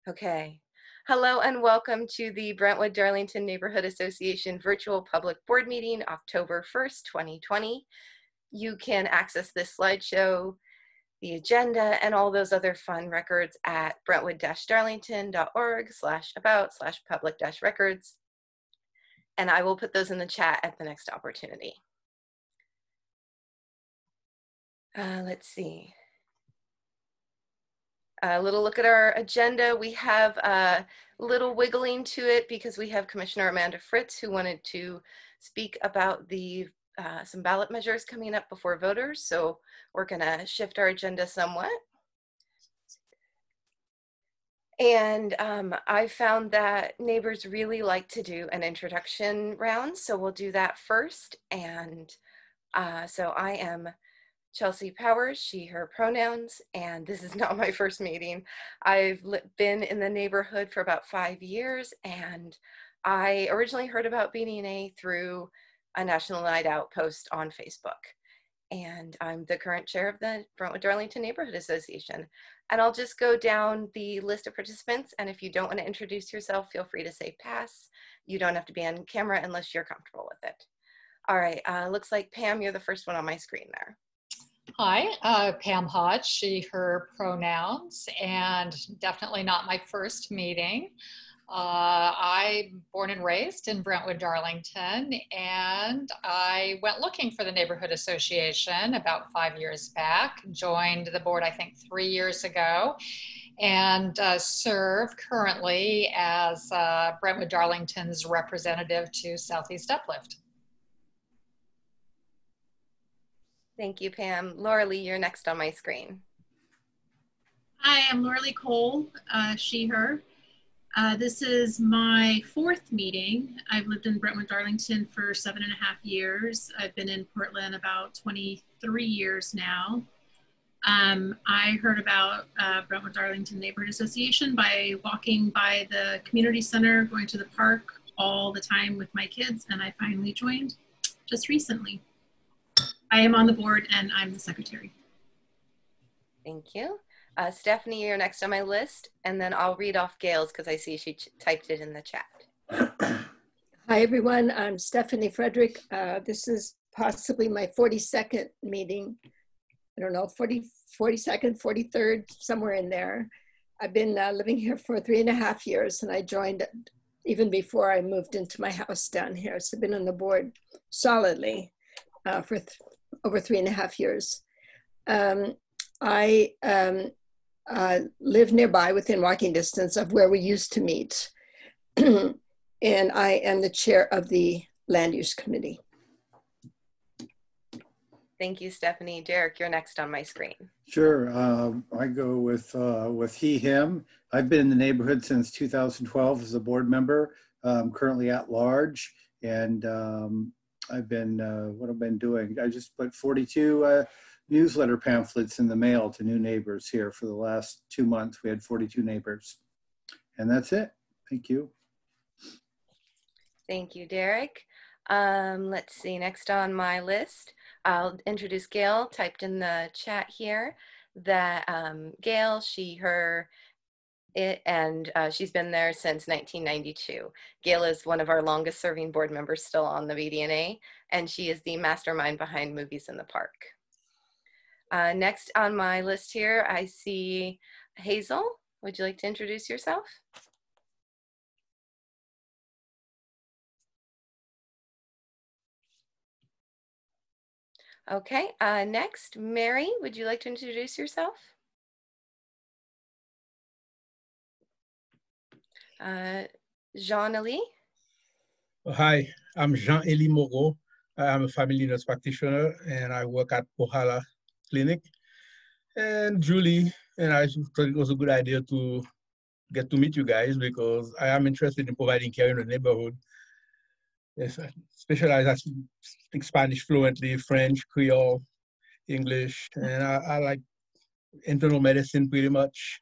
Okay. Hello and welcome to the Brentwood-Darlington Neighborhood Association Virtual Public Board Meeting, October 1st, 2020. You can access this slideshow, the agenda, and all those other fun records at brentwood-darlington.org/about/public-records. And I will put those in the chat at the next opportunity. Let's see. A little look at our agenda. We have a little wiggling to it because we have Commissioner Amanda Fritz who wanted to speak about the some ballot measures coming up before voters. So we're gonna shift our agenda somewhat. And I found that neighbors really like to do an introduction round. So we'll do that first. And so I am Chelsea Powers, she, her pronouns, and this is not my first meeting. I've been in the neighborhood for about 5 years, and I originally heard about BDNA through a National Night Out post on Facebook. And I'm the current chair of the Brentwood-Darlington Neighborhood Association. And I'll just go down the list of participants, and if you don't want to introduce yourself, feel free to say pass. You don't have to be on camera unless you're comfortable with it. All right, looks like Pam, you're the first one on my screen there. Hi, Pam Hodge, she, her pronouns, and definitely not my first meeting. I'm born and raised in Brentwood-Darlington, and I went looking for the neighborhood association about 5 years back, joined the board I think 3 years ago, and serve currently as Brentwood-Darlington's representative to Southeast Uplift. Thank you, Pam. Laura Lee, you're next on my screen. Hi, I'm Laura Lee Cole, she, her. This is my 4th meeting. I've lived in Brentwood-Darlington for 7.5 years. I've been in Portland about 23 years now. I heard about Brentwood-Darlington Neighborhood Association by walking by the community center, going to the park all the time with my kids, and I finally joined just recently. I am on the board and I'm the secretary. Thank you. Stephanie, you're next on my list, and then I'll read off Gail's because I see she typed it in the chat. Hi, everyone. I'm Stephanie Frederick. This is possibly my 42nd meeting. I don't know, 42nd, 43rd, somewhere in there. I've been living here for 3.5 years, and I joined even before I moved into my house down here. So I've been on the board solidly for over 3.5 years. I live nearby within walking distance of where we used to meet. And I am the chair of the Land Use Committee. Thank you, Stephanie. Derek, you're next on my screen. Sure. I go with he, him. I've been in the neighborhood since 2012 as a board member. I'm currently at large, and I've been, what I've been doing, I just put 42 newsletter pamphlets in the mail to new neighbors here for the last 2 months. We had 42 neighbors. And that's it. Thank you. Thank you, Derek. Let's see, next on my list, I'll introduce Gail, typed in the chat here that Gail, she, her, it, and she's been there since 1992. Gail is one of our longest serving board members still on the BDNA, and she is the mastermind behind Movies in the Park. Next on my list here, I see Hazel. Would you like to introduce yourself? Okay, next, Mary, would you like to introduce yourself? Jean-Elie? Hi, I'm Jean-Elie Moreau. I'm a family nurse practitioner and I work at Ohala Clinic. And Julie and I thought it was a good idea to get to meet you guys because I am interested in providing care in the neighborhood. Yes, I specialize, I speak Spanish fluently, French, Creole, English, and I like internal medicine pretty much,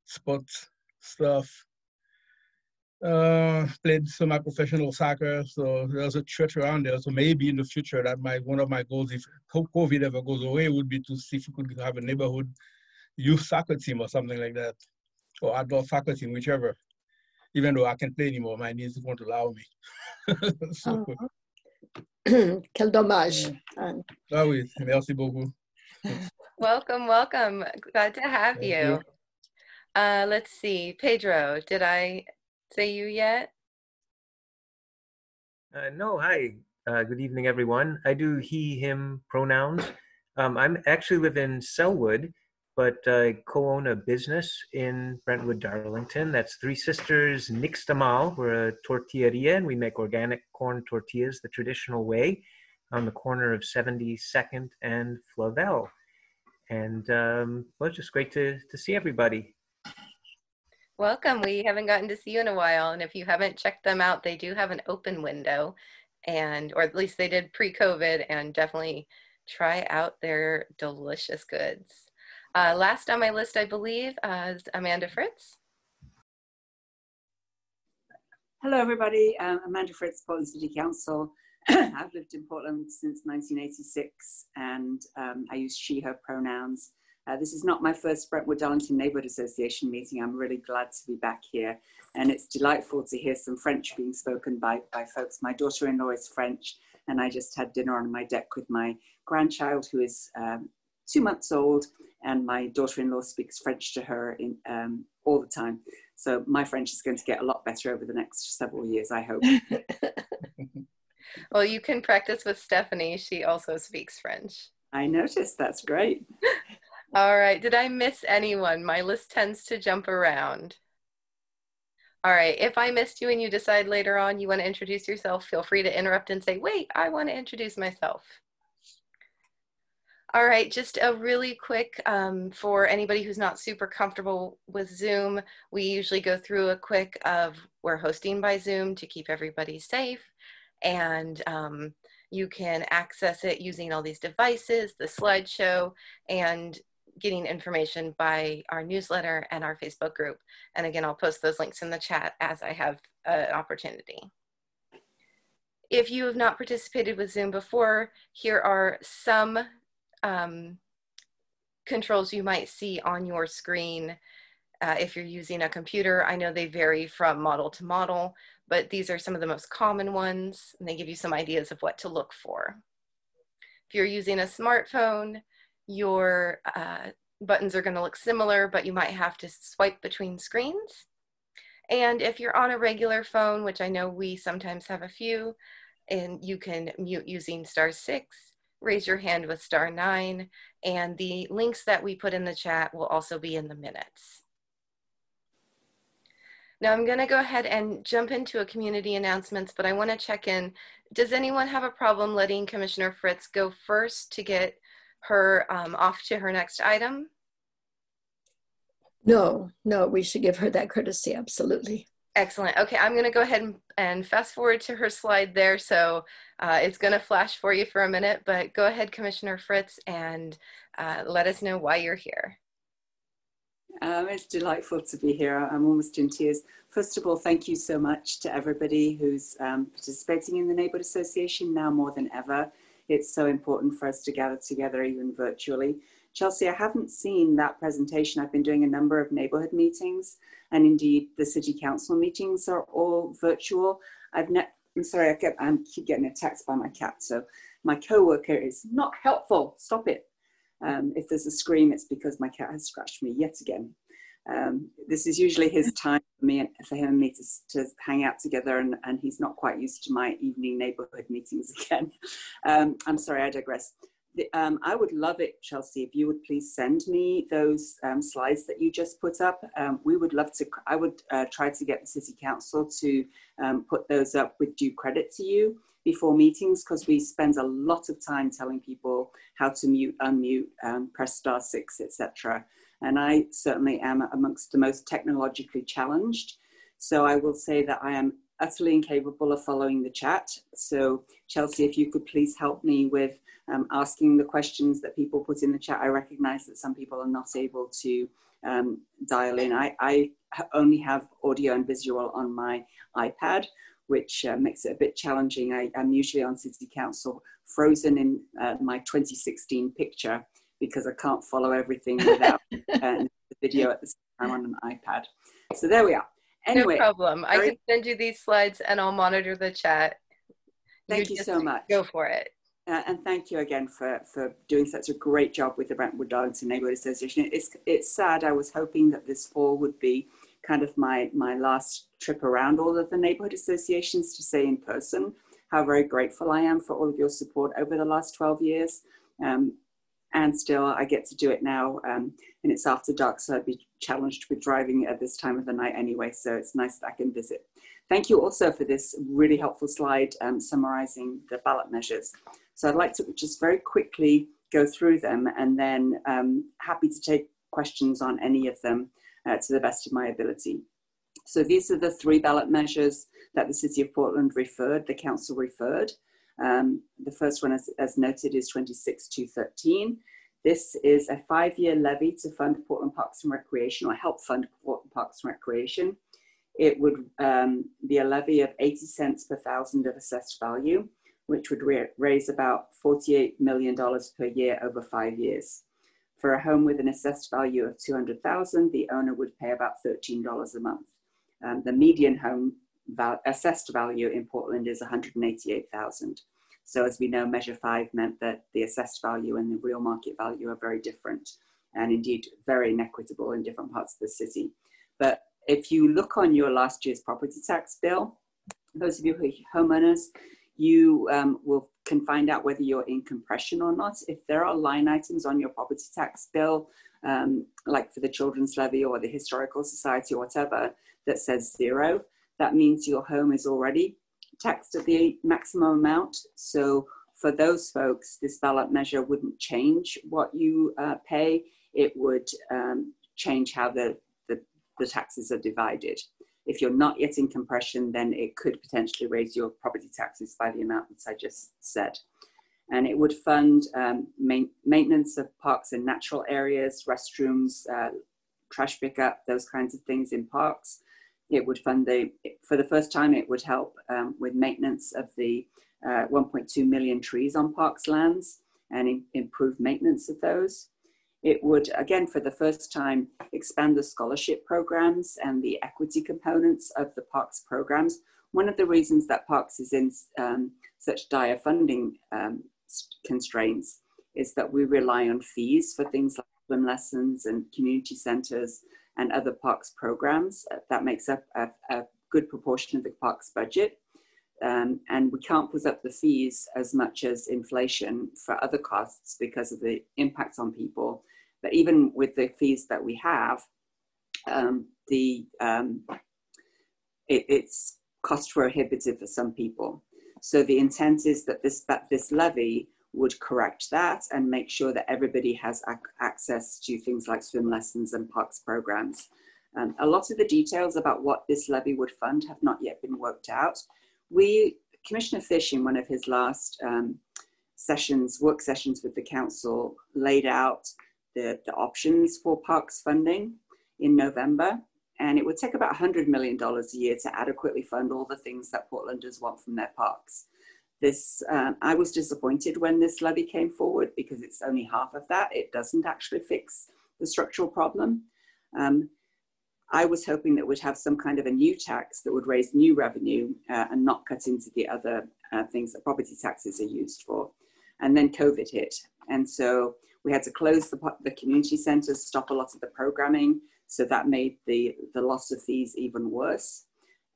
sports stuff. Played some of my professional soccer, so there's a church around there. So maybe in the future, that might one of my goals, if COVID ever goes away, would be to see if we could have a neighborhood youth soccer team or something like that. or adult faculty, whichever. Even though I can't play anymore, my knees won't allow me. So, Quel dommage. ah oui, merci beaucoup. Welcome, welcome. Glad to have Thank you. you. Let's see, Pedro, did I say you yet? No, hi. Good evening, everyone. I do he, him pronouns. I actually live in Selwood, but I co-own a business in Brentwood-Darlington. That's Three Sisters Nixtamal. We're a tortilleria, and we make organic corn tortillas the traditional way on the corner of 72nd and Flavel. And well, it's just great to see everybody. Welcome. We haven't gotten to see you in a while, and if you haven't checked them out, they do have an open window, or at least they did pre-COVID, and definitely try out their delicious goods. Last on my list, I believe, is Amanda Fritz. Hello, everybody. Amanda Fritz, Portland City Council. I've lived in Portland since 1986, and I use she, her pronouns. This is not my first Brentwood-Darlington Neighborhood Association meeting. I'm really glad to be back here, and it's delightful to hear some French being spoken by folks. My daughter-in-law is French, and I just had dinner on my deck with my grandchild, who is 2 months old, and my daughter-in-law speaks French to her all the time. So my French is going to get a lot better over the next several years, I hope. Well, you can practice with Stephanie. She also speaks French. I noticed. That's great. All right. Did I miss anyone? My list tends to jump around. All right. If I missed you and you decide later on you want to introduce yourself, feel free to interrupt and say, wait, I want to introduce myself. All right. Just a really quick, for anybody who's not super comfortable with Zoom, we usually go through a quick of we're hosting by Zoom to keep everybody safe. And you can access it using all these devices, the slideshow, and getting information by our newsletter and our Facebook group. And again, I'll post those links in the chat as I have an opportunity. If you have not participated with Zoom before, here are some controls you might see on your screen if you're using a computer. I know they vary from model to model, but these are some of the most common ones, and they give you some ideas of what to look for. If you're using a smartphone, your buttons are going to look similar, but you might have to swipe between screens. And if you're on a regular phone, which I know we sometimes have a few, and you can mute using *6, raise your hand with *9, and the links that we put in the chat will also be in the minutes. Now I'm going to go ahead and jump into a community announcements, but I want to check in. Does anyone have a problem letting Commissioner Fritz go first to get her off to her next item? No, we should give her that courtesy, absolutely. Excellent. Okay, I'm going to go ahead and fast forward to her slide there. So it's going to flash for you for a minute, but go ahead, Commissioner Fritz, and let us know why you're here. It's delightful to be here. I'm almost in tears. First of all, thank you so much to everybody who's participating in the Neighborhood Association now more than ever. It's so important for us to gather together even virtually. Chelsea, I haven't seen that presentation. I've been doing a number of neighborhood meetings, and indeed the city council meetings are all virtual. I'm sorry, I keep getting attacked by my cat, so my coworker is not helpful. Stop it. If there's a scream, it's because my cat has scratched me yet again. This is usually his time for him and me to hang out together, and he's not quite used to my evening neighborhood meetings again. I'm sorry, I digress. I would love it, Chelsea, if you would please send me those slides that you just put up. We would love to, I would try to get the City Council to put those up with due credit to you before meetings, because we spend a lot of time telling people how to mute, unmute, press *6, etc. And I certainly am amongst the most technologically challenged. So I will say that I am utterly incapable of following the chat. So Chelsea, if you could please help me with asking the questions that people put in the chat. I recognize that some people are not able to dial in. I only have audio and visual on my iPad, which makes it a bit challenging. I'm usually on City Council frozen in my 2016 picture because I can't follow everything without the video at the same I'm on an iPad. So there we are. Anyway, no problem. I can send you these slides and I'll monitor the chat. Thank you so much. Go for it. And thank you again for doing such a great job with the Brentwood-Darlington Neighbourhood Association. It's sad. I was hoping that this fall would be kind of my last trip around all of the neighbourhood associations to say in person how very grateful I am for all of your support over the last 12 years. And still, I get to do it now. And it's after dark, so I'd be challenged with driving at this time of the night anyway. So it's nice that I can visit. Thank you also for this really helpful slide summarising the ballot measures. So I'd like to just very quickly go through them, and then happy to take questions on any of them to the best of my ability. So these are the 3 ballot measures that the City of Portland referred, the council referred. The first one, as noted, is 26213. This is a 5-year levy to fund Portland Parks and Recreation, or help fund Portland Parks and Recreation. It would be a levy of 80 cents per thousand of assessed value, which would raise about $48 million per year over 5 years. For a home with an assessed value of $200,000, the owner would pay about $13 a month. The median home assessed value in Portland is $188,000. So as we know, Measure 5 meant that the assessed value and the real market value are very different, and indeed very inequitable in different parts of the city. But if you look on your last year's property tax bill, those of you who are homeowners, you can find out whether you're in compression or not. If there are line items on your property tax bill, like for the Children's Levy or the Historical Society or whatever, that says 0, that means your home is already taxed at the maximum amount. So for those folks, this ballot measure wouldn't change what you pay. It would change how the taxes are divided. If you're not yet in compression, then it could potentially raise your property taxes by the amount that I just said. And it would fund maintenance of parks and natural areas, restrooms, trash pickup, those kinds of things in parks. It would fund for the first time, it would help with maintenance of the 1.2 million trees on parks lands and improve maintenance of those. It would, again, for the first time, expand the scholarship programs and the equity components of the parks programs. One of the reasons that parks is in such dire funding constraints is that we rely on fees for things like swim lessons and community centers and other parks programs. That makes up a good proportion of the parks budget. And we can't put up the fees as much as inflation for other costs because of the impacts on people. But even with the fees that we have, it's cost prohibitive for some people. So the intent is that this levy would correct that and make sure that everybody has access to things like swim lessons and parks programs. A lot of the details about what this levy would fund have not yet been worked out. Commissioner Fish, in one of his last work sessions with the council, laid out the options for parks funding in November, and it would take about $100 million a year to adequately fund all the things that Portlanders want from their parks. I was disappointed when this levy came forward because it's only half of that. It doesn't actually fix the structural problem. I was hoping that we'd have some kind of a new tax that would raise new revenue and not cut into the other things that property taxes are used for. And then COVID hit. And so we had to close the community centers, stop a lot of the programming. So that made the loss of fees even worse.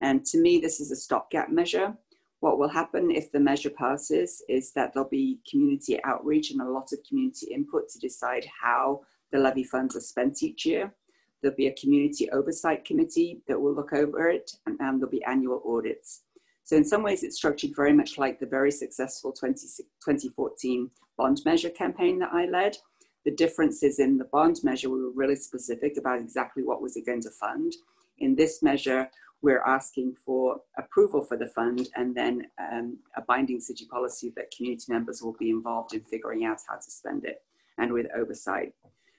And to me, this is a stopgap measure. What will happen if the measure passes is that there'll be community outreach and a lot of community input to decide how the levy funds are spent each year. There'll be a community oversight committee that will look over it, and there'll be annual audits. So in some ways, it's structured very much like the very successful 2014 bond measure campaign that I led. The difference is in the bond measure, we were really specific about exactly what was it going to fund. In this measure, we're asking for approval for the fund and then a binding city policy that community members will be involved in figuring out how to spend it and with oversight.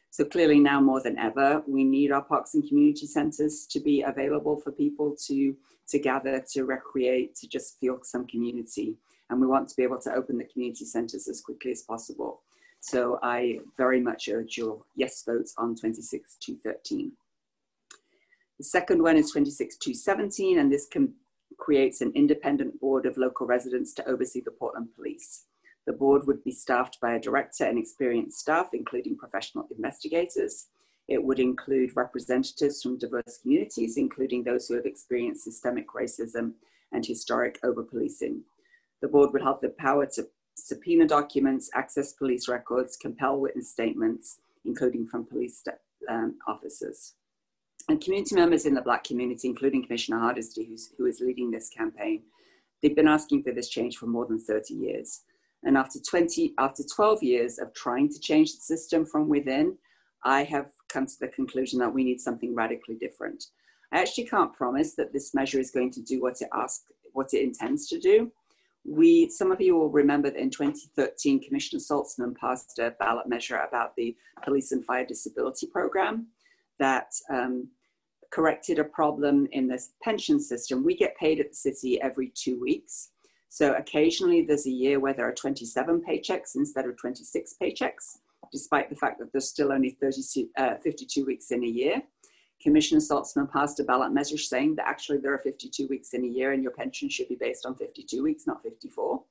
So clearly now more than ever, we need our parks and community centers to be available for people to gather, to recreate, to just feel some community. And we want to be able to open the community centers as quickly as possible. So I very much urge your yes votes on 26213. The second one is 26217, and this creates an independent board of local residents to oversee the Portland Police. The board would be staffed by a director and experienced staff, including professional investigators. It would include representatives from diverse communities, including those who have experienced systemic racism and historic over-policing. The board would have the power to subpoena documents, access police records, compel witness statements, including from police officers. And community members in the Black community, including Commissioner Hardesty, who is leading this campaign, they've been asking for this change for more than 30 years. And after 12 years of trying to change the system from within, I have come to the conclusion that we need something radically different. I actually can't promise that this measure is going to do what it intends to do. Some of you will remember that in 2013, Commissioner Saltzman passed a ballot measure about the police and fire disability program that corrected a problem in this pension system. We get paid at the city every 2 weeks. So occasionally there's a year where there are 27 paychecks instead of 26 paychecks, despite the fact that there's still only 52 weeks in a year. Commissioner Saltzman passed a ballot measure saying that actually there are 52 weeks in a year and your pension should be based on 52 weeks, not 54.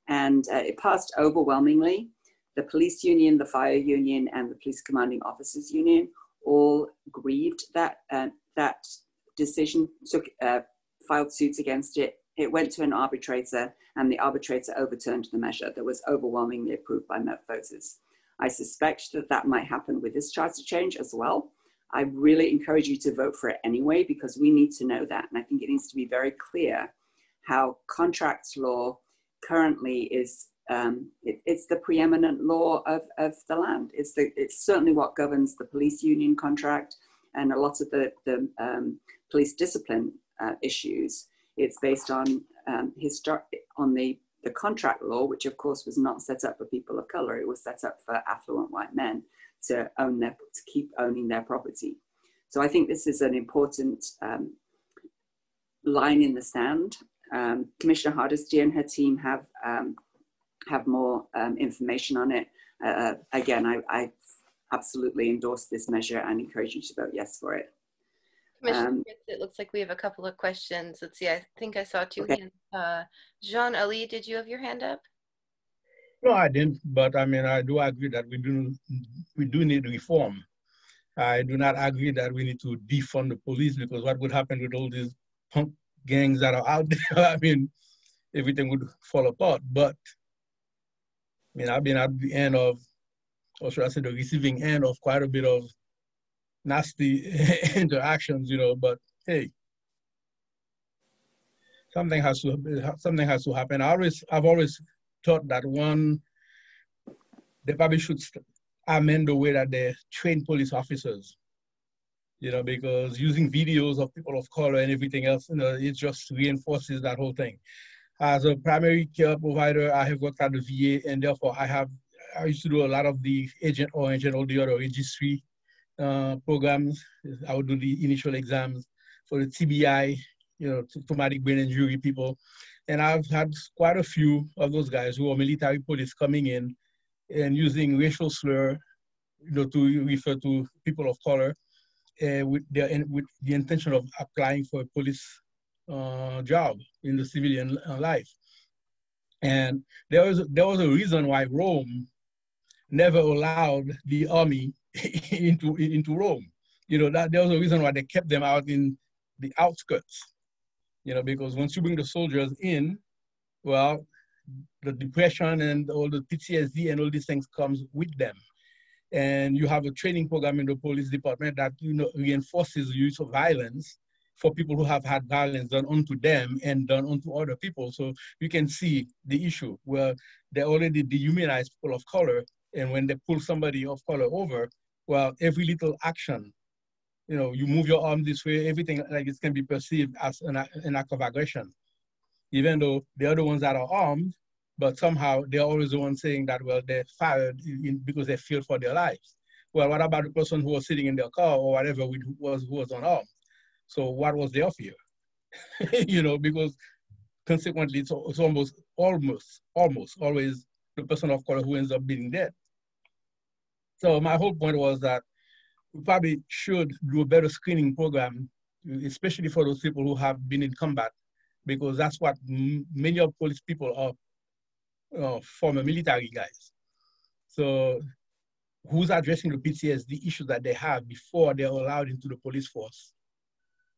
And it passed overwhelmingly. The police union, the fire union, and the police commanding officers union all grieved that decision, filed suits against it. It went to an arbitrator, and the arbitrator overturned the measure that was overwhelmingly approved by voters. I suspect that that might happen with this charter change as well. I really encourage you to vote for it anyway, because we need to know that. And I think it needs to be very clear how contract law currently is, it's the preeminent law of the land. It's certainly what governs the police union contract and a lot of the police discipline issues. It's based on the contract law, which of course was not set up for people of color. It was set up for affluent white men to keep owning their property. So I think this is an important line in the sand. Commissioner Hardesty and her team have more information on it. Again, I absolutely endorse this measure and encourage you to vote yes for it. Commissioner Fritz, it looks like we have a couple of questions. Let's see, I think I saw two hands. Jean-Ali, did you have your hand up? No, I didn't, but I mean, I do agree that we do need reform. I do not agree that we need to defund the police, because what would happen with all these punk gangs that are out there? I mean, everything would fall apart. But I mean, I've been at the end of, or should I say the receiving end of quite a bit of nasty interactions, you know, but hey, something has to happen. I've always thought that they probably should amend the way that they train police officers, you know, because using videos of people of color and everything else, you know, it just reinforces that whole thing. As a primary care provider, I have worked at the VA, and therefore I used to do a lot of the Agent Orange and all the other registry programs. I would do the initial exams for the TBI, you know, traumatic brain injury people. And I've had quite a few of those guys who are military police coming in and using racial slur, you know, to refer to people of color with the intention of applying for a police job in the civilian life. And there was a reason why Rome never allowed the army into Rome. You know, that there was a reason why they kept them out in the outskirts. You know, because once you bring the soldiers in, well, the depression and all the PTSD and all these things comes with them. And you have a training program in the police department that, you know, reinforces the use of violence for people who have had violence done onto them and done onto other people. So you can see the issue where they already dehumanize people of color. And when they pull somebody of color over, well, every little action, you know, you move your arm this way, everything like this can be perceived as an act of aggression, even though the other ones that are armed, but somehow they're always the ones saying that, well, they're fired because they fear for their lives. Well, what about the person who was sitting in their car or whatever who was unarmed? So what was their fear? You know, because consequently, it's almost always the person of color who ends up being dead. So my whole point was that we probably should do a better screening program especially for those people who have been in combat, because that's what many of police people are, former military guys. So who's addressing the PTSD issues that they have before they're allowed into the police force?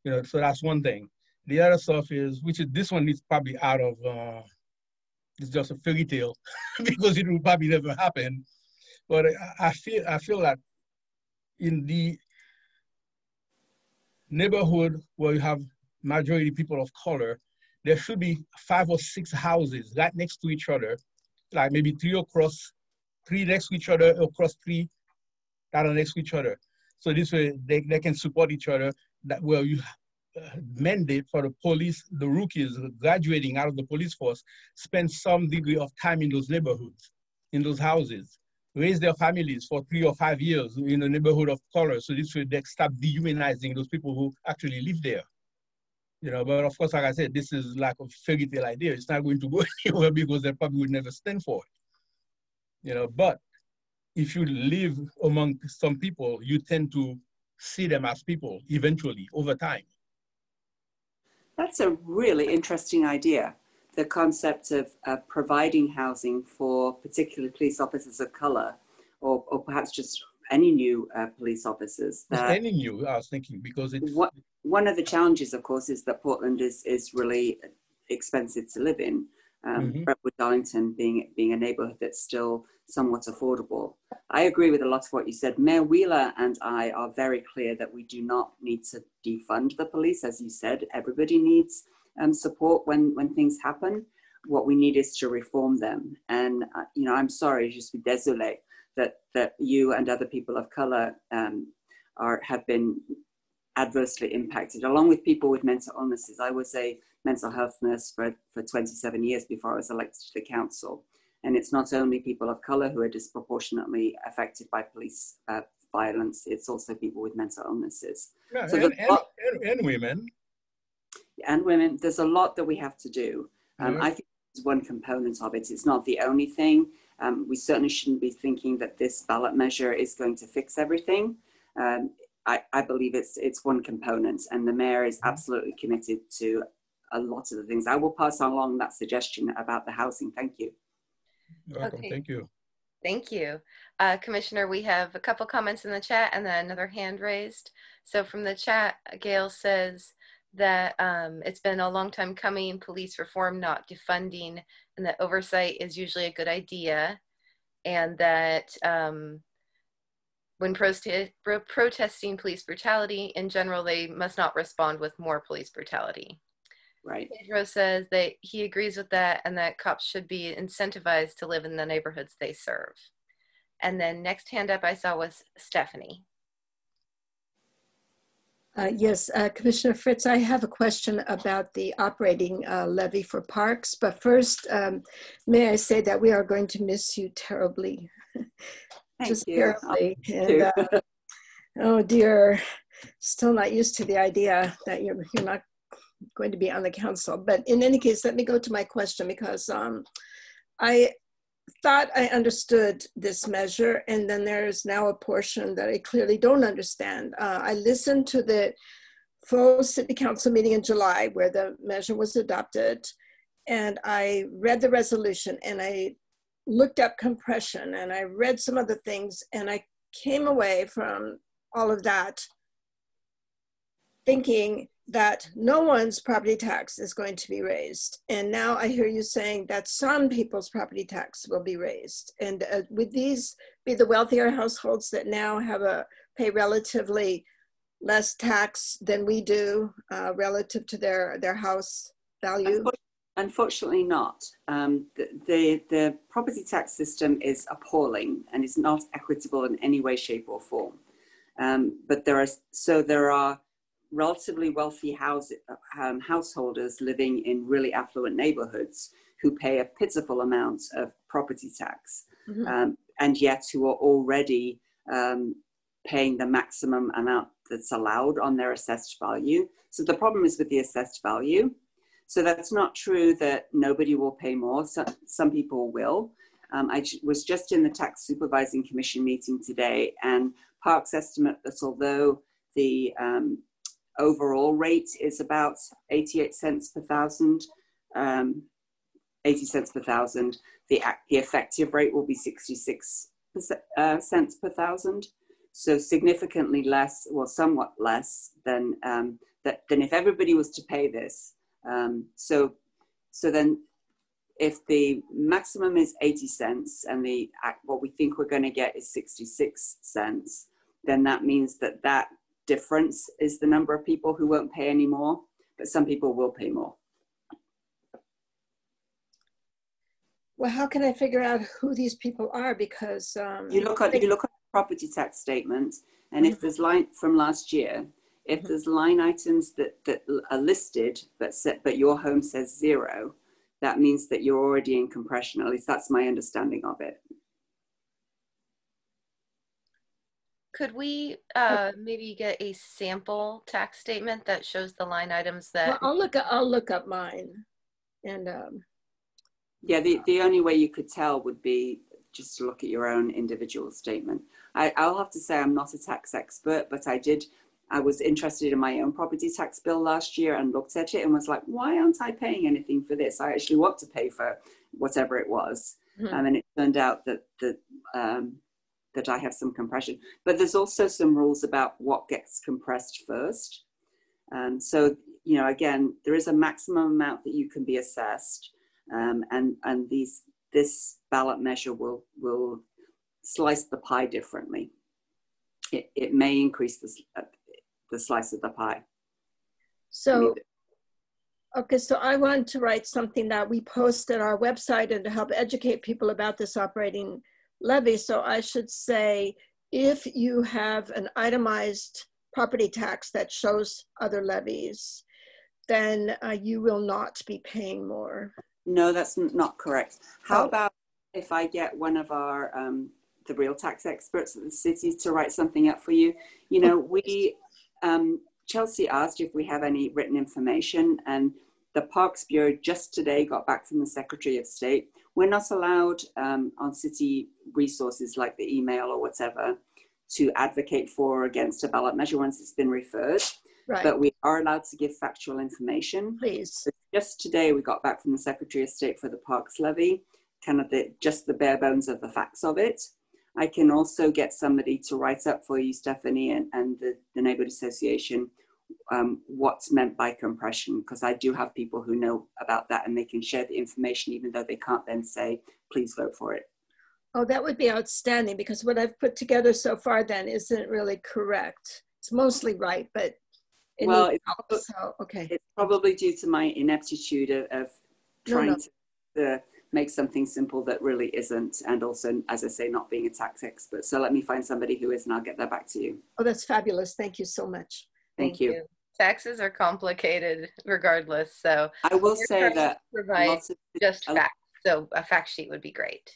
So that's one thing. The other stuff is, this one is probably out of, it's just a fairy tale because it will probably never happen. But I feel that in the neighborhood where you have majority people of color, there should be 5 or 6 houses right next to each other, like maybe 3 next to each other, across 3 that are next to each other. So this way they can support each other. That where you mandate for the police, the rookies graduating out of the police force, spend some degree of time in those neighborhoods, in those houses, raise their families for 3 or 5 years in a neighborhood of color. So this way they stop dehumanizing those people who actually live there. But of course, like I said, this is like a fairy tale idea. It's not going to go anywhere because they probably would never stand for it. But if you live among some people, you tend to see them as people eventually over time. That's a really interesting idea. The concept of providing housing for particularly police officers of color, or perhaps just any new police officers. Any new, I was thinking, because it's... One of the challenges, of course, is that Portland is really expensive to live in. Brentwood-Darlington being a neighborhood that's still somewhat affordable. I agree with a lot of what you said. Mayor Wheeler and I are very clear that we do not need to defund the police. As you said, everybody needs support when things happen. What we need is to reform them. And, I'm sorry, je suis désolé that you and other people of color have been adversely impacted, along with people with mental illnesses. I was a mental health nurse for 27 years before I was elected to the council. And it's not only people of color who are disproportionately affected by police violence, it's also people with mental illnesses. Yeah, so and women. And women, there's a lot that we have to do. I think it's one component of it. It's not the only thing. We certainly shouldn't be thinking that this ballot measure is going to fix everything. I believe it's one component, and the mayor is absolutely committed to a lot of the things. I will pass along that suggestion about the housing. Thank you. You're welcome. Okay. Thank you. Thank you. Commissioner, we have a couple comments in the chat and then another hand raised. So from the chat, Gail says that it's been a long time coming, police reform, not defunding, and that oversight is usually a good idea. And that when protesting police brutality, in general, they must not respond with more police brutality. Right. Pedro says that he agrees with that and that cops should be incentivized to live in the neighborhoods they serve. And then next hand up I saw was Stephanie. Yes, Commissioner Fritz, I have a question about the operating levy for parks. But first, may I say that we are going to miss you terribly. Thank you. Terribly. And oh dear, still not used to the idea that you're not going to be on the council. But in any case, let me go to my question, because I thought I understood this measure, and then there's now a portion that I clearly don't understand. I listened to the full city council meeting in July where the measure was adopted, and I read the resolution, and I looked up compression, and I read some other things, and I came away from all of that thinking that no one's property tax is going to be raised. And now I hear you saying that some people's property tax will be raised. And would these be the wealthier households that now have pay relatively less tax than we do relative to their house value? Unfortunately not. The property tax system is appalling and is not equitable in any way, shape or form. But there are relatively wealthy householders living in really affluent neighborhoods who pay a pitiful amount of property tax, and yet who are already paying the maximum amount that's allowed on their assessed value. So the problem is with the assessed value. So that's not true that nobody will pay more. Some people will. I was just in the Tax Supervising Commission meeting today, and Parks estimate that although the overall rate is about 88 cents per thousand, 80 cents per thousand. The effective rate will be 66 cents per thousand. So significantly less, well, somewhat less than if everybody was to pay this. So then if the maximum is 80 cents and what we think we're going to get is 66 cents, then that means that difference is the number of people who won't pay any more, but some people will pay more. Well, how can I figure out who these people are? Because you look at the property tax statement, and if there's from last year, if there's line items that are listed but your home says 0, that means that you're already in compression. At least that's my understanding of it. Could we maybe get a sample tax statement that shows the line items that? Well, I'll look up mine, and yeah, the only way you could tell would be just to look at your own individual statement. I'll have to say I'm not a tax expert, but I was interested in my own property tax bill last year and looked at it and was like, why aren't I paying anything for this? I actually want to pay for whatever it was. And it turned out that I have some compression. But there's also some rules about what gets compressed first. So, you know, again, there is a maximum amount that you can be assessed. And this ballot measure will slice the pie differently. It may increase the slice of the pie. So, okay, so I want to write something that we post at our website and to help educate people about this operating levy. So I should say, if you have an itemized property tax that shows other levies, then you will not be paying more. No, that's not correct. How about if I get one of our, the real tax experts at the city to write something up for you? You know, Chelsea asked if we have any written information, and the Parks Bureau just today got back from the Secretary of State. We're not allowed on city resources like the email or whatever to advocate for or against a ballot measure once it's been referred. Right. But we are allowed to give factual information. Please. So just today we got back from the Secretary of State for the Parks Levy, kind of just the bare bones of the facts of it. I can also get somebody to write up for you, Stephanie, and the Neighborhood Association, what's meant by compression, because I do have people who know about that and they can share the information even though they can't then say, please vote for it. Oh, that would be outstanding, because what I've put together so far then isn't really correct. It's mostly right, but it's probably due to my ineptitude of trying to make something simple that really isn't, and also, as I say, not being a tax expert. So let me find somebody who is, and I'll get that back to you. Oh, that's fabulous. Thank you so much. Thank you. Taxes are complicated regardless. So I will say that just facts. So a fact sheet would be great.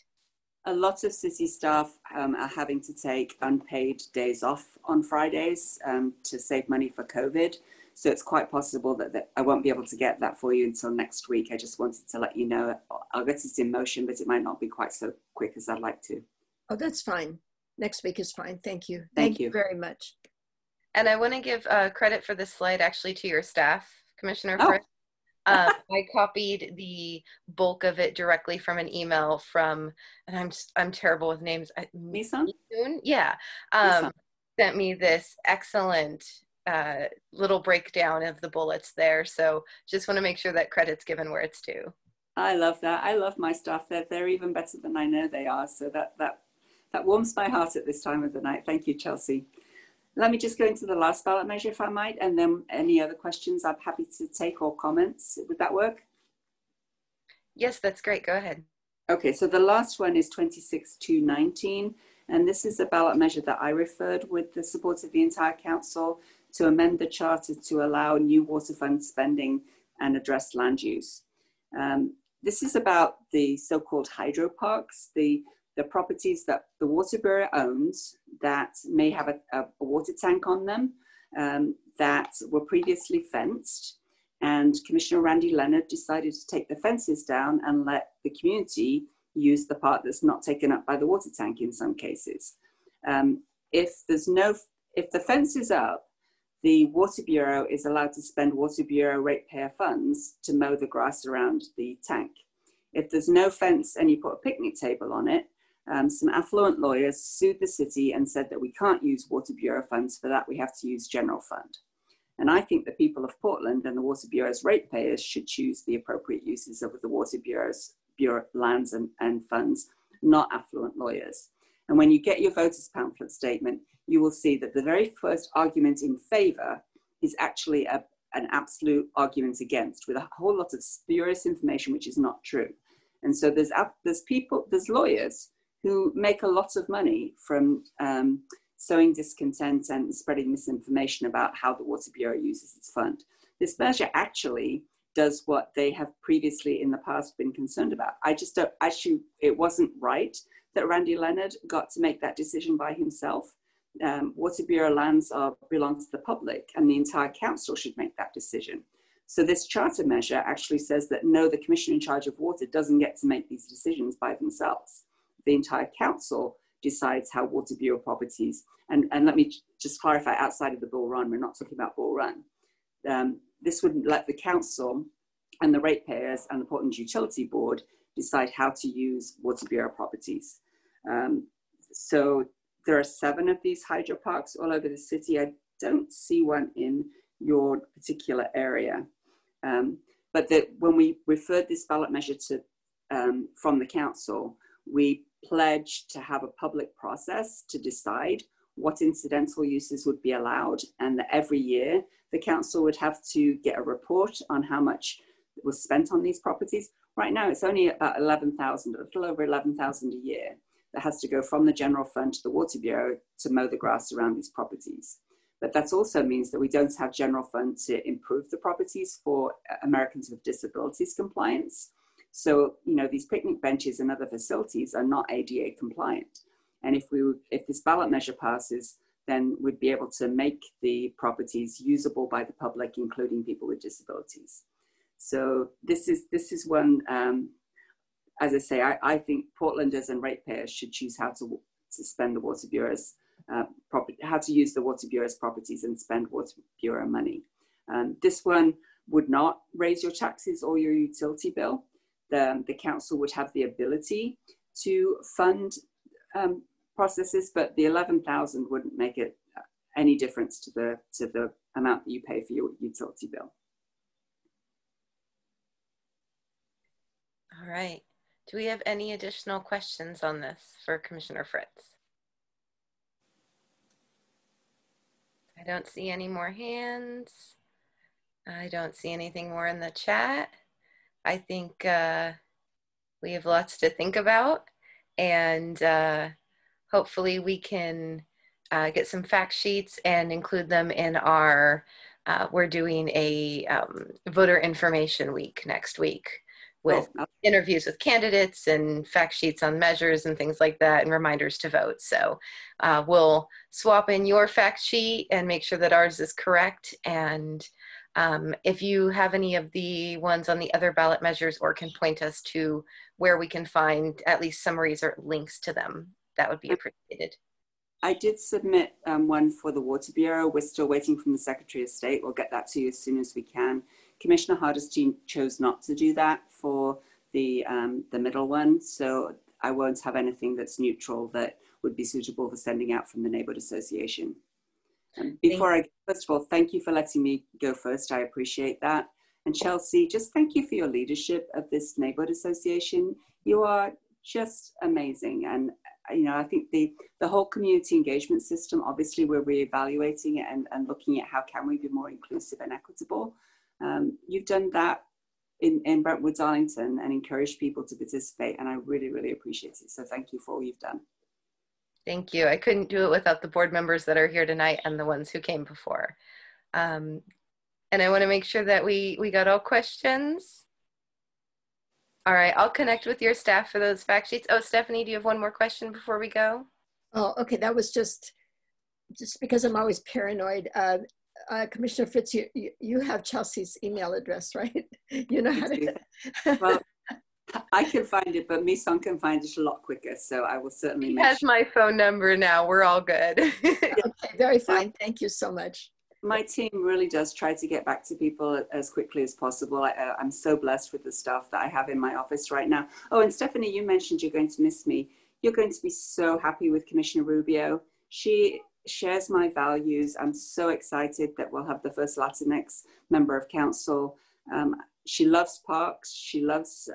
A lot of city staff are having to take unpaid days off on Fridays to save money for COVID. So it's quite possible that I won't be able to get that for you until next week. I just wanted to let you know. I'll get it in motion, but it might not be quite so quick as I'd like to. Oh, that's fine. Next week is fine. Thank you. Thank you very much. And I want to give credit for this slide actually to your staff, Commissioner Frith. I copied the bulk of it directly from an email from, and I'm terrible with names. Misun? Yeah. Sent me this excellent little breakdown of the bullets there. So just want to make sure that credit's given where it's due. I love that. I love my staff. They're even better than I know they are. So that warms my heart at this time of the night. Thank you, Chelsea. Let me just go into the last ballot measure, if I might, and then any other questions I'm happy to take or comments. Would that work? Yes, that's great. Go ahead. Okay, so the last one is 26-219, and this is a ballot measure that I referred with the support of the entire council to amend the charter to allow new water fund spending and address land use. This is about the so-called hydroparks, the properties that the Water Bureau owns that may have a water tank on them that were previously fenced. And Commissioner Randy Leonard decided to take the fences down and let the community use the part that's not taken up by the water tank in some cases. If the fence is up the Water Bureau is allowed to spend Water Bureau ratepayer funds to mow the grass around the tank. If there's no fence and you put a picnic table on it, some affluent lawyers sued the city and said that we can't use Water Bureau funds for that, we have to use general fund. And I think the people of Portland and the Water Bureau's ratepayers should choose the appropriate uses of the Water Bureau's lands and funds, not affluent lawyers. And when you get your voters pamphlet statement, you will see that the very first argument in favor is actually an absolute argument against, with a whole lot of spurious information which is not true. And so there's lawyers who make a lot of money from sowing discontent and spreading misinformation about how the Water Bureau uses its fund. This measure actually does what they have previously in the past been concerned about. I just don't, actually, it wasn't right that Randy Leonard got to make that decision by himself. Water Bureau lands belong to the public, and the entire council should make that decision. So this charter measure actually says that no, the commissioner in charge of water doesn't get to make these decisions by themselves. The entire council decides how Water Bureau properties, and let me just clarify, outside of the Bull Run, we're not talking about Bull Run. This would let the council and the ratepayers and the Portland Utility Board decide how to use Water Bureau properties. So there are 7 of these hydroparks all over the city. I don't see one in your particular area. But when we referred this ballot measure to from the council, we pledged to have a public process to decide what incidental uses would be allowed, and that every year the council would have to get a report on how much was spent on these properties. Right now, it's only about 11,000, a little over 11,000 a year that has to go from the general fund to the Water Bureau to mow the grass around these properties. But that also means that we don't have general fund to improve the properties for Americans with Disabilities compliance. So, you know, these picnic benches and other facilities are not ADA compliant. And if this ballot measure passes, then we'd be able to make the properties usable by the public, including people with disabilities. So this is one, as I say, I think Portlanders and ratepayers should choose how to spend the Water Bureau's how to use the Water Bureau's properties and spend Water Bureau money. This one would not raise your taxes or your utility bill. The council would have the ability to fund processes, but the 11,000 wouldn't make it any difference to the amount that you pay for your utility bill. All right. Do we have any additional questions on this for Commissioner Fritz? I don't see any more hands. I don't see anything more in the chat. I think we have lots to think about, and hopefully we can get some fact sheets and include them in our, we're doing a voter information week next week with interviews with candidates and fact sheets on measures and things like that, and reminders to vote. So we'll swap in your fact sheet and make sure that ours is correct. And if you have any of the ones on the other ballot measures or can point us to where we can find at least summaries or links to them, that would be appreciated. I did submit one for the Water Bureau. We're still waiting from the Secretary of State. We'll get that to you as soon as we can. Commissioner Hardesty chose not to do that for the middle one, so I won't have anything that's neutral that would be suitable for sending out from the Neighborhood Association. First of all, thank you for letting me go first. I appreciate that. And Chelsea, just thank you for your leadership of this Neighborhood Association. You are just amazing. And you know, I think the whole community engagement system, obviously we're reevaluating it and looking at how can we be more inclusive and equitable. You've done that in Brentwood-Darlington and encouraged people to participate, and I really, really appreciate it. So thank you for all you've done. Thank you. I couldn't do it without the board members that are here tonight and the ones who came before. And I want to make sure that we got all questions. All right, I'll connect with your staff for those fact sheets. Oh, Stephanie, do you have one more question before we go? Oh, okay. That was just because I'm always paranoid. Commissioner Fritz, you have Chelsea's email address, right? You know how to. Well, I can find it, but Misan can find it a lot quicker. So I will certainly. He has my phone number now. We're all good. Okay, very fine. Thank you so much. My team really does try to get back to people as quickly as possible. I'm so blessed with the staff that I have in my office right now. Oh, and Stephanie, you mentioned you're going to miss me. You're going to be so happy with Commissioner Rubio. She shares my values. I'm so excited that we'll have the first Latinx member of council. She loves parks. She loves,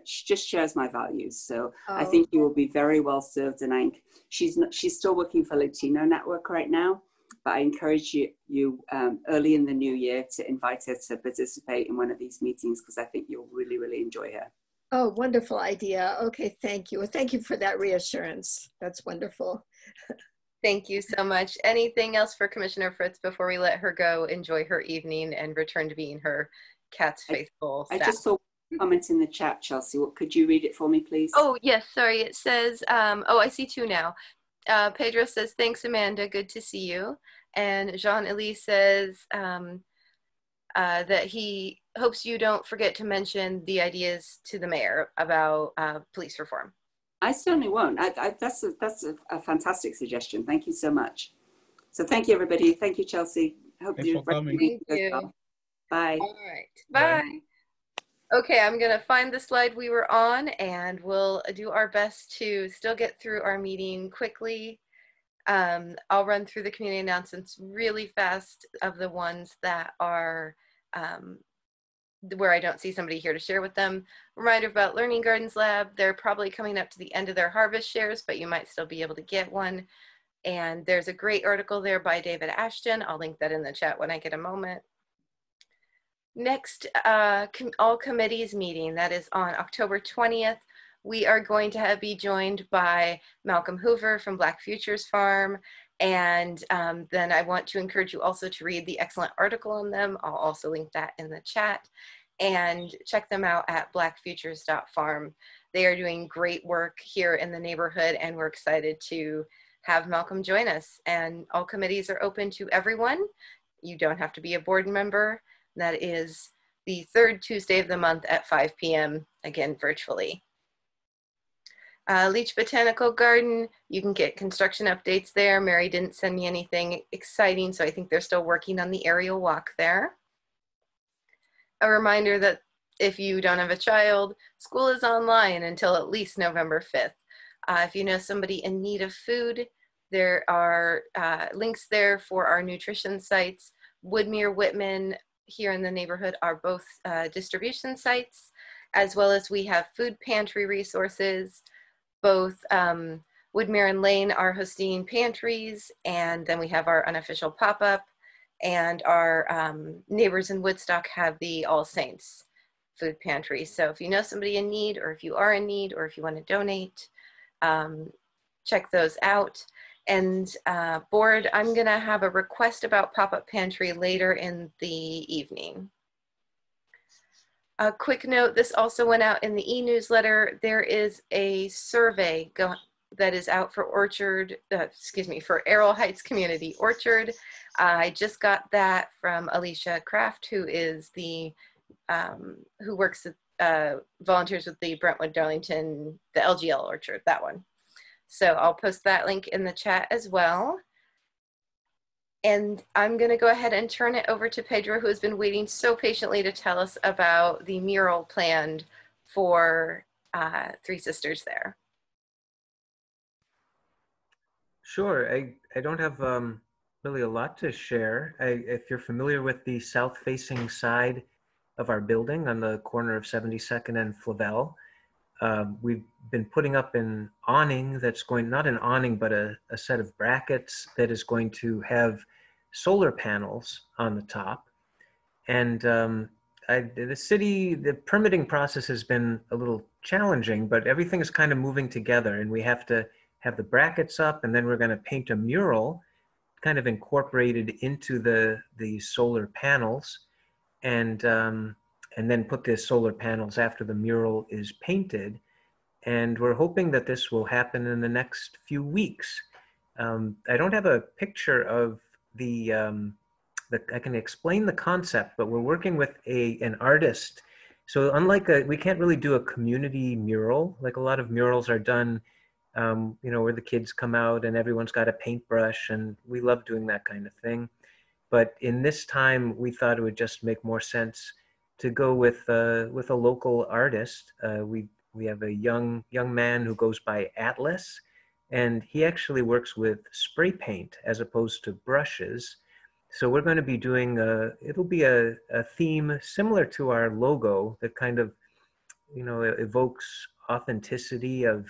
she just shares my values. So I think you will be very well served. And she's still working for Latino Network right now. But I encourage you early in the new year to invite her to participate in one of these meetings, because I think you'll really, really enjoy her. Oh, wonderful idea. Okay, thank you. Well, thank you for that reassurance. That's wonderful. Thank you so much. Anything else for Commissioner Fritz before we let her go enjoy her evening and return to being her cat's faithful staff? I just saw a comment in the chat, Chelsea. Could you read it for me, please? Oh, yes, sorry. It says, I see two now. Pedro says, thanks, Amanda. Good to see you. And Jean-Élie says that he hopes you don't forget to mention the ideas to the mayor about police reform. I certainly won't. That's a fantastic suggestion. Thank you so much. So thank you, everybody. Thank you, Chelsea. Hope Thanks for coming. Thank you. Well. Bye. All right. Bye. Bye. Okay, I'm going to find the slide we were on, and we'll do our best to still get through our meeting quickly. I'll run through the community announcements really fast of the ones that are where I don't see somebody here to share with them. Reminder about Learning Gardens Lab. They're probably coming up to the end of their harvest shares, but you might still be able to get one. And there's a great article there by David Ashton. I'll link that in the chat when I get a moment. Next, all committees meeting, that is on October 20th. We are going to be joined by Malcolm Hoover from Black Futures Farm. And then I want to encourage you also to read the excellent article on them. I'll also link that in the chat. And check them out at blackfutures.farm. They are doing great work here in the neighborhood, and we're excited to have Malcolm join us. And all committees are open to everyone. You don't have to be a board member. That is the third Tuesday of the month at 5 p.m., again, virtually. Leach Botanical Garden, you can get construction updates there. Mary didn't send me anything exciting, so I think they're still working on the aerial walk there. A reminder that if you don't have a child, school is online until at least November 5th. If you know somebody in need of food, there are links there for our nutrition sites. Woodmere, Whitman, here in the neighborhood are both distribution sites, as well as we have food pantry resources. Both Woodmere and Lane are hosting pantries, and then we have our unofficial pop-up, and our neighbors in Woodstock have the All Saints food pantry. So if you know somebody in need, or if you are in need, or if you want to donate, check those out. And board, I'm gonna have a request about pop-up pantry later in the evening. A quick note, this also went out in the e-newsletter. There is a survey that is out for for Arrowhead Heights Community Orchard. I just got that from Alicia Kraft, who is the, who works at, volunteers with the Brentwood-Darlington, the LGL Orchard, that one. So I'll post that link in the chat as well. And I'm gonna go ahead and turn it over to Pedro, who has been waiting so patiently to tell us about the mural planned for Three Sisters there. Sure, I don't have really a lot to share. If you're familiar with the south-facing side of our building on the corner of 72nd and Flavel, we've been putting up an awning that's going, not an awning, but a set of brackets that is going to have solar panels on the top. And the permitting process has been a little challenging, but everything is kind of moving together, and we have to have the brackets up, and then we're going to paint a mural kind of incorporated into the solar panels, and then put the solar panels after the mural is painted. And we're hoping that this will happen in the next few weeks. I don't have a picture of I can explain the concept, but we're working with an artist. So unlike we can't really do a community mural, like a lot of murals are done, where the kids come out and everyone's got a paintbrush, and we love doing that kind of thing. But in this time, we thought it would just make more sense to go with a local artist. We have a young man who goes by Atlas, and he actually works with spray paint as opposed to brushes. So we're going to be doing it'll be a theme similar to our logo that kind of, you know, evokes authenticity of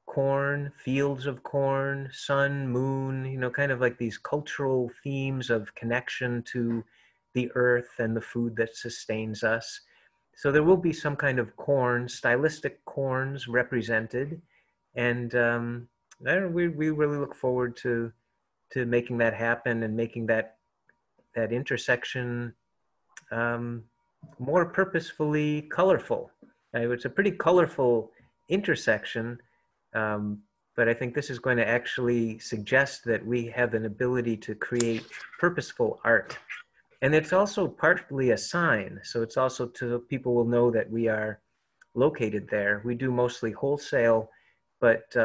corn, fields of corn, sun, moon, you know, kind of like these cultural themes of connection to the earth and the food that sustains us. So there will be some kind of corn, stylistic corns represented. And we really look forward to making that happen and making that intersection more purposefully colorful. It's a pretty colorful intersection, but I think this is going to actually suggest that we have an ability to create purposeful art. And it's also partly a sign. So it's also to people will know that we are located there. We do mostly wholesale, but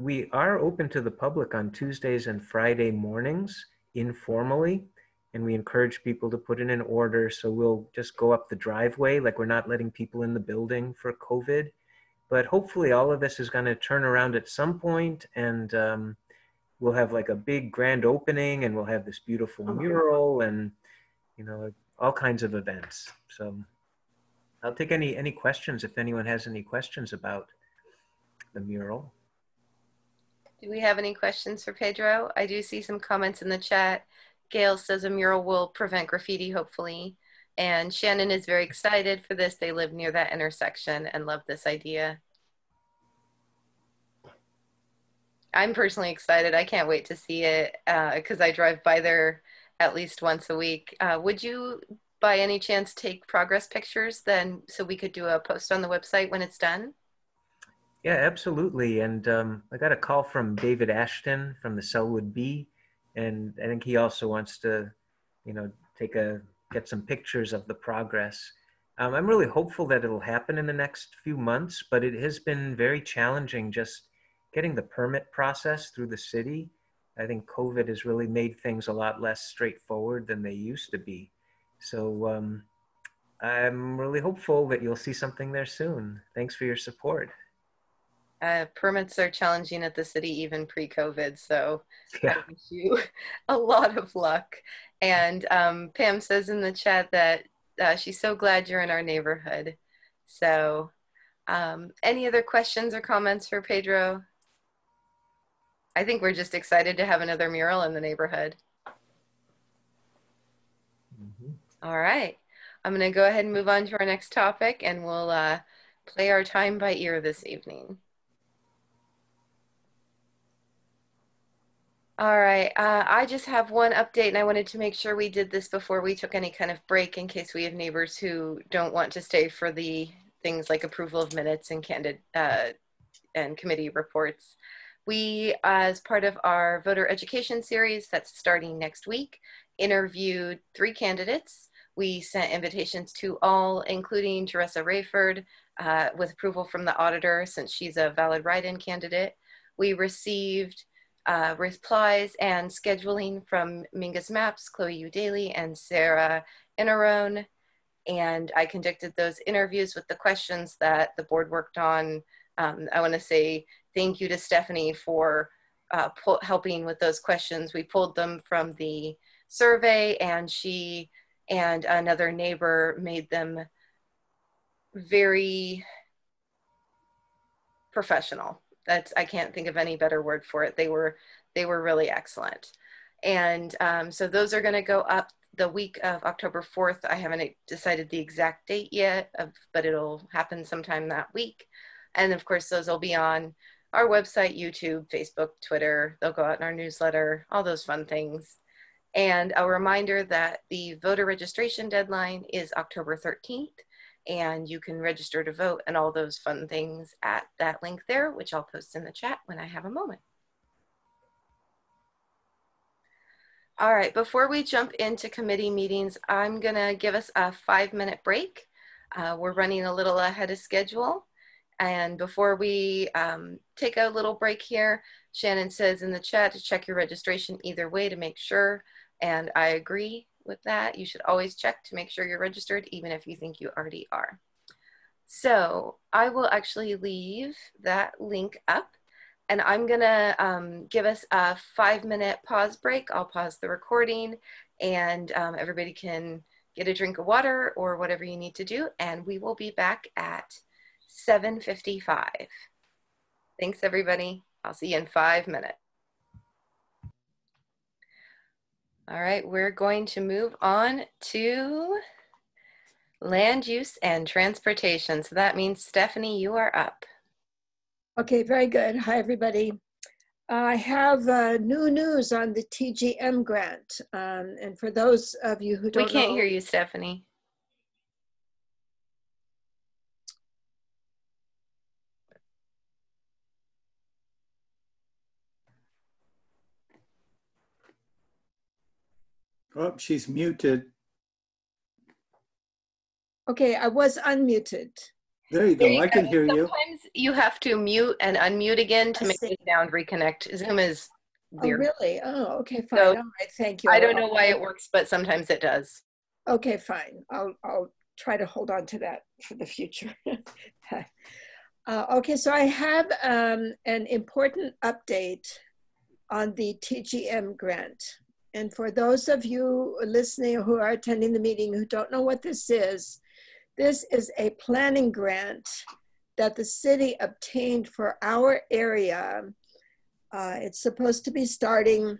we are open to the public on Tuesdays and Friday mornings informally. And we encourage people to put in an order. So we'll just go up the driveway, like we're not letting people in the building for COVID. But hopefully all of this is going to turn around at some point, and we'll have like a big grand opening, and we'll have this beautiful mural and, you know, all kinds of events. So I'll take any questions if anyone has any questions about the mural. Do we have any questions for Pedro? I do see some comments in the chat. Gail says a mural will prevent graffiti, hopefully. And Shannon is very excited for this. They live near that intersection and love this idea. I'm personally excited. I can't wait to see it because I drive by there at least once a week. Would you, by any chance, take progress pictures then so we could do a post on the website when it's done? Yeah, absolutely. And I got a call from David Ashton from the Selwood Bee, and I think he also wants to, you know, get some pictures of the progress. I'm really hopeful that it'll happen in the next few months, but it has been very challenging just getting the permit process through the city. I think COVID has really made things a lot less straightforward than they used to be. So I'm really hopeful that you'll see something there soon. Thanks for your support. Permits are challenging at the city even pre-COVID, so Yeah. I wish you a lot of luck. And Pam says in the chat that she's so glad you're in our neighborhood. So any other questions or comments for Pedro? I think we're just excited to have another mural in the neighborhood. Mm-hmm. All right, I'm gonna go ahead and move on to our next topic, and we'll play our time by ear this evening. All right, I just have one update, and I wanted to make sure we did this before we took any kind of break in case we have neighbors who don't want to stay for the things like approval of minutes and and committee reports. We, as part of our voter education series that's starting next week, interviewed 3 candidates. We sent invitations to all, including Teresa Rayford, with approval from the auditor since she's a valid write-in candidate. We received replies and scheduling from Mingus Maps, Chloe U. Daly, and Sarah Inarone. And I conducted those interviews with the questions that the board worked on. I want to say thank you to Stephanie for helping with those questions. We pulled them from the survey, and she and another neighbor made them very professional. I can't think of any better word for it. They were really excellent. And so those are going to go up the week of October 4th. I haven't decided the exact date yet, but it'll happen sometime that week. And of course, those will be on our website, YouTube, Facebook, Twitter. They'll go out in our newsletter, all those fun things. And a reminder that the voter registration deadline is October 13th. And you can register to vote and all those fun things at that link there, which I'll post in the chat when I have a moment. All right, before we jump into committee meetings, I'm gonna give us a 5-minute break. We're running a little ahead of schedule. And before we take a little break here, Shannon says in the chat to check your registration either way to make sure. and I agree with that. You should always check to make sure you're registered, even if you think you already are. So I will actually leave that link up, and I'm gonna give us a 5-minute pause break. I'll pause the recording, and everybody can get a drink of water or whatever you need to do, and we will be back at 7:55. Thanks, everybody. I'll see you in 5 minutes. All right, we're going to move on to land use and transportation. So that means, Stephanie, you are up. Okay, very good. Hi, everybody. I have new news on the TGM grant. And for those of you who don't know— We can't hear you, Stephanie. Oh, she's muted. Okay, I was unmuted. There you go. I can hear you. Sometimes you have to mute and unmute again to make the sound reconnect. Zoom is weird. Oh, really? Oh, okay, fine. So, all right, thank you. I don't know why it works, but sometimes it does. Okay, fine. I'll try to hold on to that for the future. Okay, so I have an important update on the TGM grant. And for those of you listening who are attending the meeting who don't know what this is a planning grant that the city obtained for our area. It's supposed to be starting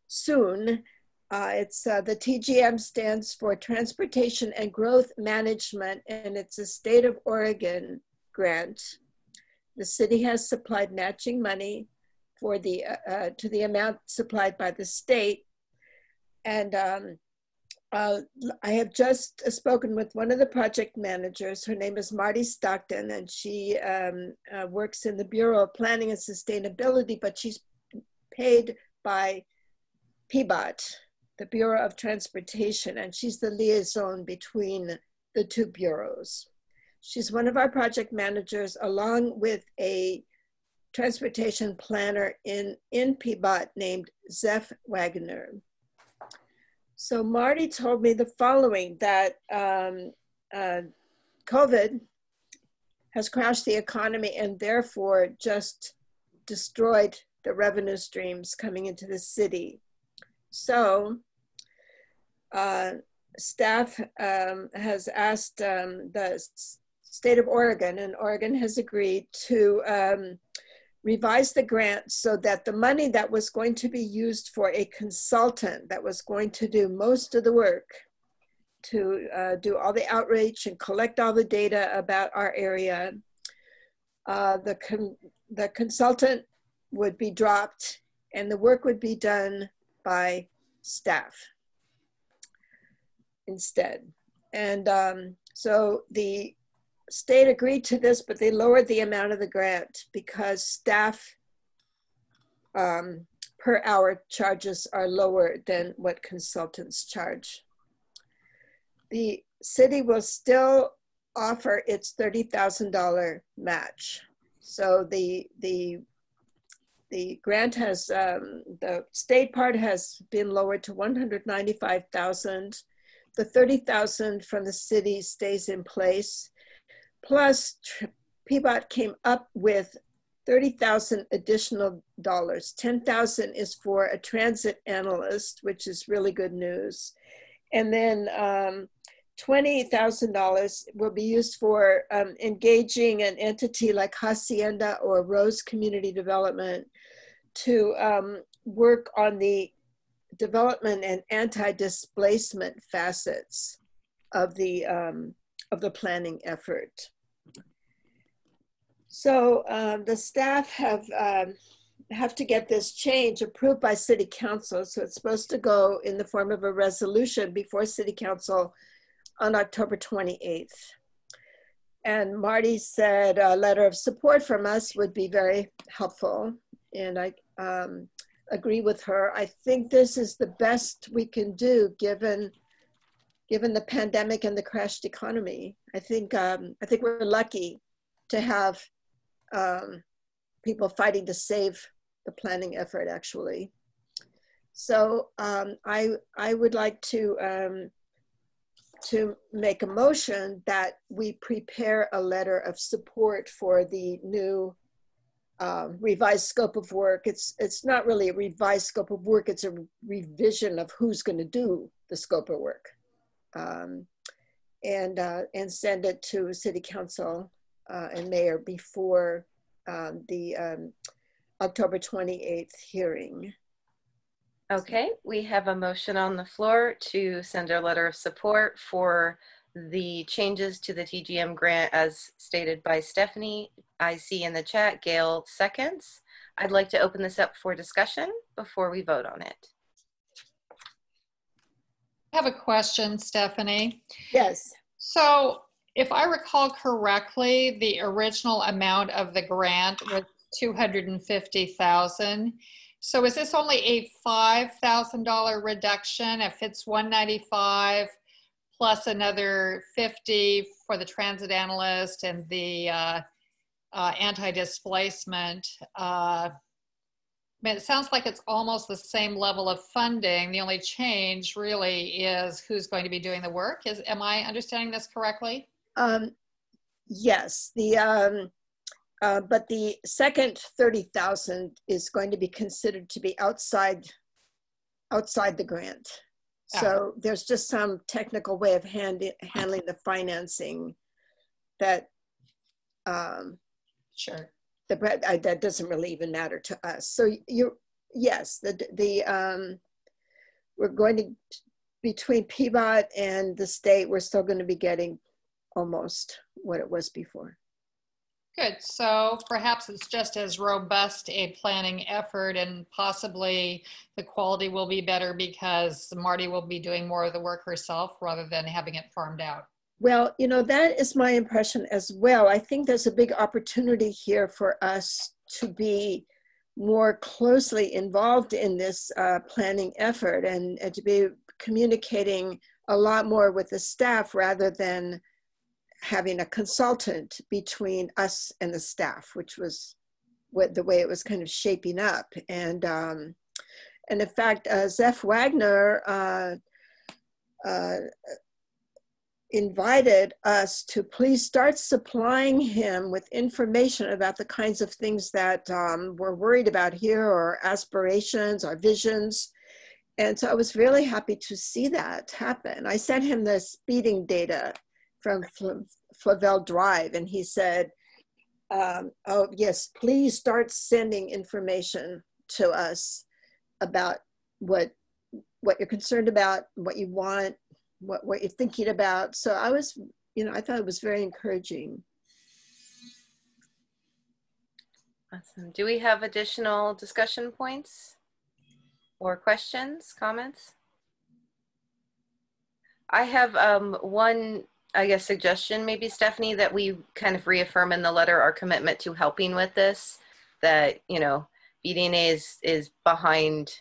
soon. The TGM stands for Transportation and Growth Management, and it's a state of Oregon grant. The city has supplied matching money for the to the amount supplied by the state. And I have just spoken with one of the project managers. Her name is Marty Stockton, and she works in the Bureau of Planning and Sustainability, but she's paid by PBOT, the Bureau of Transportation, and she's the liaison between the two bureaus. She's one of our project managers, along with a transportation planner in PBOT named Zeph Wagner. So Marty told me the following, that COVID has crashed the economy and therefore just destroyed the revenue streams coming into the city. So staff has asked the state of Oregon, and Oregon has agreed to revise the grant so that the money that was going to be used for a consultant that was going to do most of the work to do all the outreach and collect all the data about our area, the consultant would be dropped and the work would be done by staff instead. And so the state agreed to this, but they lowered the amount of the grant because staff per hour charges are lower than what consultants charge. The city will still offer its $30,000 match. So the grant has, the state part has been lowered to $195,000. The $30,000 from the city stays in place. Plus, PBOT came up with $30,000 additional dollars. $10,000 is for a transit analyst, which is really good news. And then $20,000 will be used for engaging an entity like Hacienda or Rose Community Development to work on the development and anti-displacement facets of the planning effort. So the staff have to get this change approved by City Council. So it's supposed to go in the form of a resolution before City Council on October 28th. And Marty said a letter of support from us would be very helpful. And I agree with her. I think this is the best we can do given the pandemic and the crashed economy. I think we're lucky to have people fighting to save the planning effort, actually. So I would like to make a motion that we prepare a letter of support for the new revised scope of work. It's not really a revised scope of work, it's a revision of who's going to do the scope of work. And send it to City Council and Mayor before the October 28th hearing. Okay, we have a motion on the floor to send a letter of support for the changes to the TGM grant as stated by Stephanie. I see in the chat, Gail seconds. I'd like to open this up for discussion before we vote on it. I have a question, Stephanie. Yes. So if I recall correctly, the original amount of the grant was $250,000. So is this only a $5,000 reduction if it's $195 plus another $50 for the transit analyst and the anti-displacement? I mean, it sounds like it's almost the same level of funding. The only change really is who's going to be doing the work. Am I understanding this correctly? Yes, but the second 30,000 is going to be considered to be outside the grant. So there's just some technical way of handling the financing that sure. That doesn't really even matter to us. So yes, we're going to, between PBOT and the state, we're still going to be getting almost what it was before. Good. So perhaps it's just as robust a planning effort, and possibly the quality will be better because Marty will be doing more of the work herself rather than having it farmed out. Well, you know, that is my impression as well. I think there's a big opportunity here for us to be more closely involved in this planning effort and to be communicating a lot more with the staff rather than having a consultant between us and the staff, which was the way it was kind of shaping up. And in fact, Zeph Wagner invited us to please start supplying him with information about the kinds of things that we're worried about here, or aspirations or visions. And so I was really happy to see that happen. I sent him the speeding data from Flavel Drive, and he said, oh yes, please start sending information to us about what you're concerned about, what you want, what you're thinking about. So I was, you know, I thought it was very encouraging. Awesome. Do we have additional discussion points or questions, comments? I have one, I guess, suggestion maybe, Stephanie, that we kind of reaffirm in the letter our commitment to helping with this, that, you know, BDNA is behind,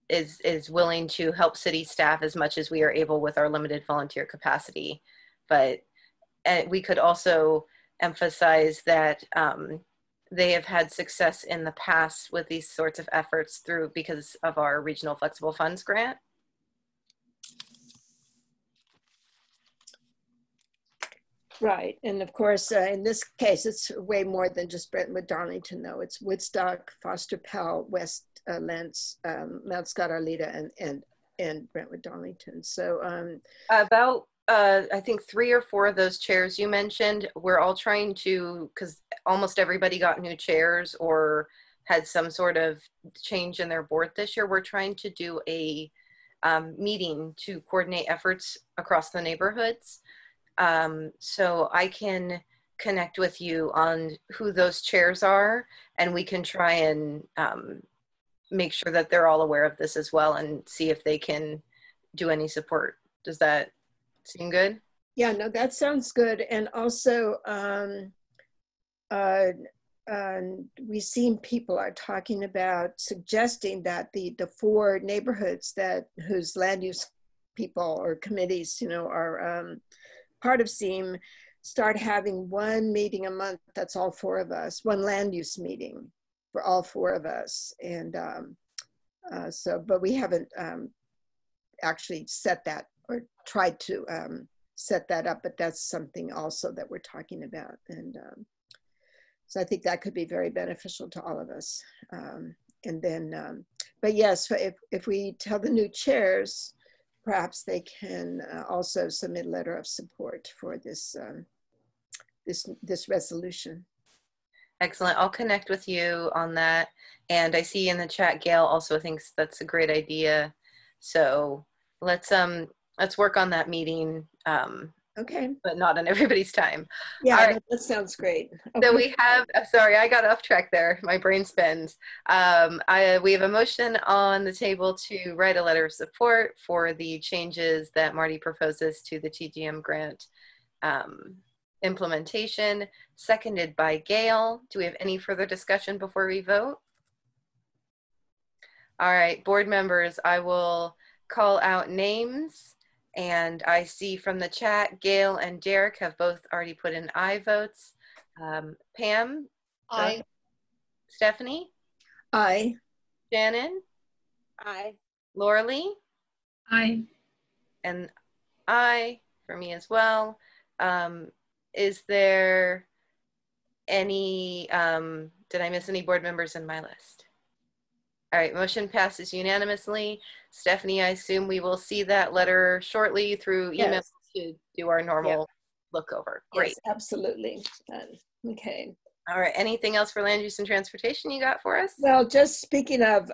is willing to help city staff as much as we are able with our limited volunteer capacity. But we could also emphasize that they have had success in the past with these sorts of efforts because of our Regional Flexible Funds grant. Right, and of course, in this case, it's way more than just Brentwood-Darlington, though. It's Woodstock, Foster Pell, West Lentz, Mount Scott, Arleta, and Brentwood-Darlington. So about I think 3 or 4 of those chairs you mentioned, we're all trying to, because almost everybody got new chairs or had some sort of change in their board this year. We're trying to do a meeting to coordinate efforts across the neighborhoods. So I can connect with you on who those chairs are, and we can try and make sure that they're all aware of this as well and see if they can do any support. Does that seem good? Yeah, no, that sounds good. And also, we've seen people are talking about suggesting that the 4 neighborhoods whose land use people or committees, you know, are part of SEAM, start having 1 meeting a month. That's all 4 of us, 1 land use meeting for all 4 of us. And But we haven't actually set that or tried to set that up, but that's something also that we're talking about. And so I think that could be very beneficial to all of us. And then, but yes, if we tell the new chairs, perhaps they can also submit a letter of support for this, this resolution. Excellent. I'll connect with you on that. And I see in the chat, Gail also thinks that's a great idea. So let's work on that meeting. Okay. But not on everybody's time. Yeah, All right. that sounds great. Okay. So we have, sorry, I got off track there. My brain spins. We have a motion on the table to write a letter of support for the changes that Marty proposes to the TGM grant implementation, seconded by Gail. Do we have any further discussion before we vote? All right, board members, I will call out names. And I see from the chat, Gail and Derek have both already put in aye votes. Pam? Aye. Stephanie? Aye. Shannon? Aye. Laura Lee? Aye. And aye for me as well. Is there any, did I miss any board members in my list? All right, motion passes unanimously. Stephanie, I assume we will see that letter shortly through email. Yes. To do our normal look over. Great. Yes, absolutely. Okay. All right, anything else for land use and transportation you got for us? Well, just speaking of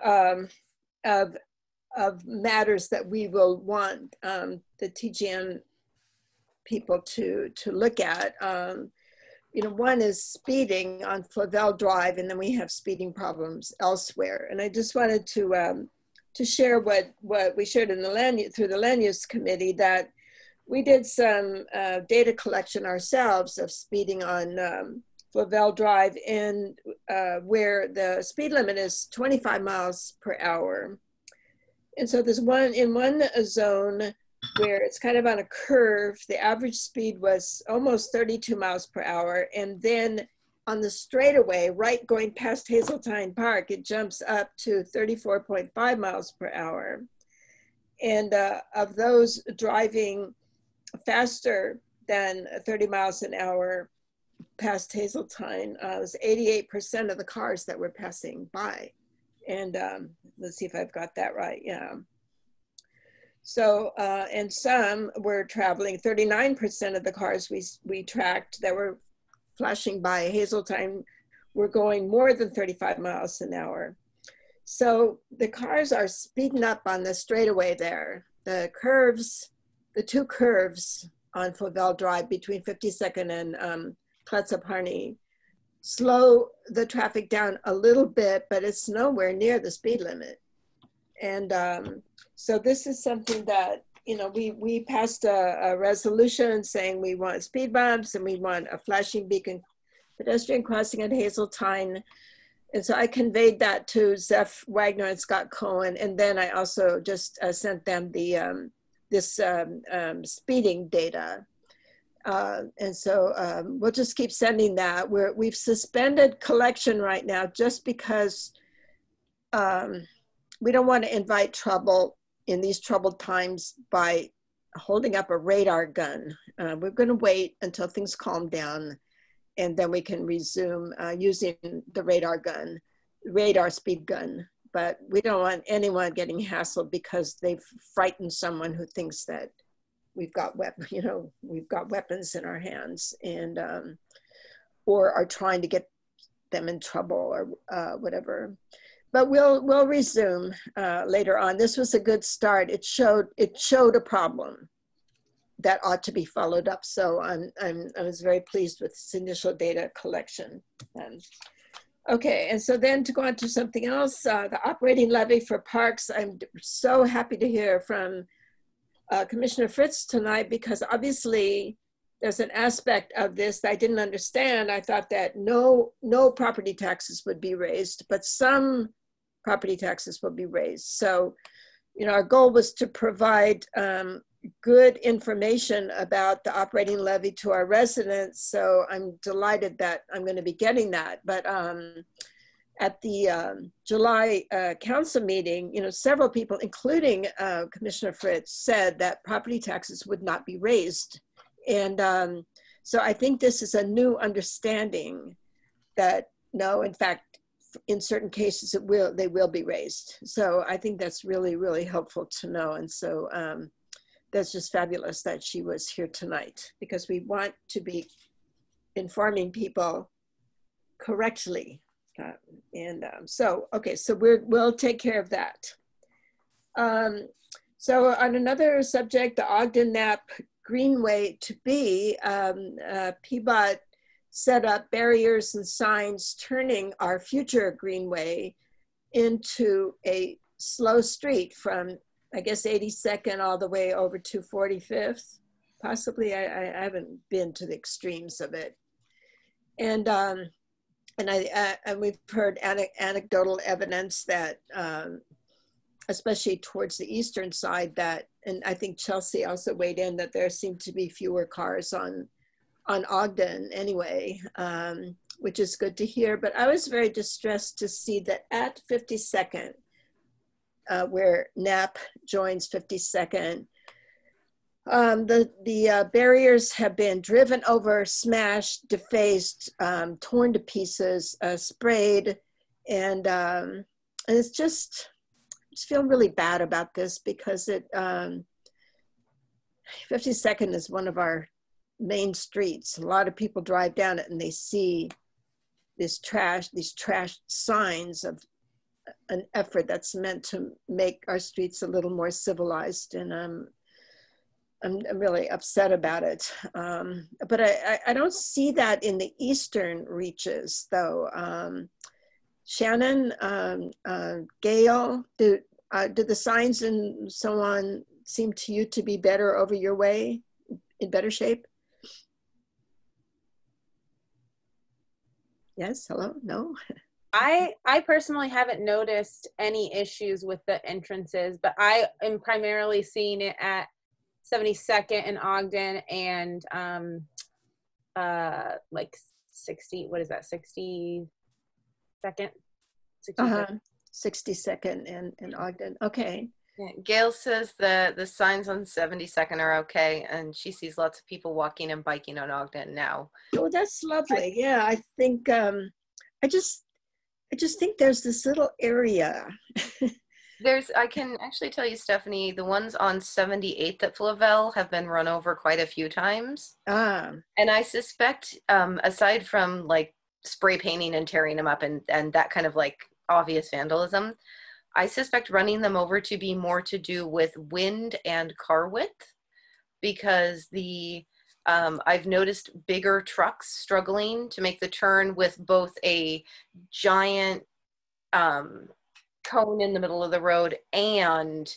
matters that we will want the TGM people to look at, you know, one is speeding on Flavel Drive, and then we have speeding problems elsewhere. And I just wanted to share what we shared in the through the land use committee, that we did some data collection ourselves of speeding on Flavel Drive, and where the speed limit is 25 miles per hour. And so there's in one zone where it's kind of on a curve, the average speed was almost 32 miles per hour. And then on the straightaway, right going past Hazeltine Park, it jumps up to 34.5 miles per hour. And of those driving faster than 30 miles an hour past Hazeltine, it was 88% of the cars that were passing by. And let's see if I've got that right, yeah. So, and some were traveling, 39% of the cars we tracked that were flashing by Hazeltine were going more than 35 miles an hour. So the cars are speeding up on the straightaway there. The curves, the two curves on Flavel Drive between 52nd and Klutzaparny slow the traffic down a little bit, but it's nowhere near the speed limit. And so this is something that, you know, we passed a resolution saying we want speed bumps and we want a flashing beacon pedestrian crossing at Hazeltine. And so I conveyed that to Zeph Wagner and Scott Cohen. And then I also just sent them the this speeding data. And so we'll just keep sending that. We've suspended collection right now just because we don't want to invite trouble in these troubled times by holding up a radar gun. We're going to wait until things calm down, and then we can resume using the radar speed gun. But we don't want anyone getting hassled because they've frightened someone who thinks that we've got weapons in our hands, and or are trying to get them in trouble or whatever. But we'll resume later on. This was a good start. It showed a problem that ought to be followed up. So I was very pleased with this initial data collection. Okay, and so then to go on to something else, the operating levy for parks. I'm so happy to hear from Commissioner Fritz tonight, because obviously there's an aspect of this that I didn't understand. I thought that no property taxes would be raised, but some property taxes will be raised. So, you know, our goal was to provide good information about the operating levy to our residents. So I'm delighted that I'm going to be getting that. But at the July council meeting, you know, several people, including Commissioner Fritz, said that property taxes would not be raised. And so I think this is a new understanding that no, in fact, in certain cases, they will be raised. So I think that's really, really helpful to know. And so that's just fabulous that she was here tonight, because we want to be informing people correctly. So, okay, so we'll take care of that. So on another subject, the Ogden Knapp Greenway to be, PBOT set up barriers and signs turning our future Greenway into a slow street from, I guess, 82nd all the way over to 45th. Possibly, I haven't been to the extremes of it. And we've heard anecdotal evidence that, especially towards the eastern side, that, and I think Chelsea also weighed in, that there seem to be fewer cars on Ogden anyway, which is good to hear. But I was very distressed to see that at 52nd, where Knapp joins 52nd, the barriers have been driven over, smashed, defaced, torn to pieces, sprayed, and it's just feeling really bad about this, because 52nd is one of our main streets. A lot of people drive down it and they see these trash signs of an effort that's meant to make our streets a little more civilized, and I'm really upset about it. But I don't see that in the eastern reaches, though. Shannon, Gail, do the signs and so on seem to you to be better over your way, in better shape? Yes, hello, no? I personally haven't noticed any issues with the entrances, but I am primarily seeing it at 72nd and Ogden and like 60, what is that, 62nd? 62nd and Ogden, okay. Yeah, Gail says the signs on 72nd are okay, and she sees lots of people walking and biking on Ogden now. Oh, that's lovely. Yeah, I think, I just think there's this little area. I can actually tell you, Stephanie, the ones on 78th at Flavel have been run over quite a few times. And I suspect, aside from like spray painting and tearing them up and that kind of like obvious vandalism, I suspect running them over to be more to do with wind and car width, because I've noticed bigger trucks struggling to make the turn with both a giant cone in the middle of the road and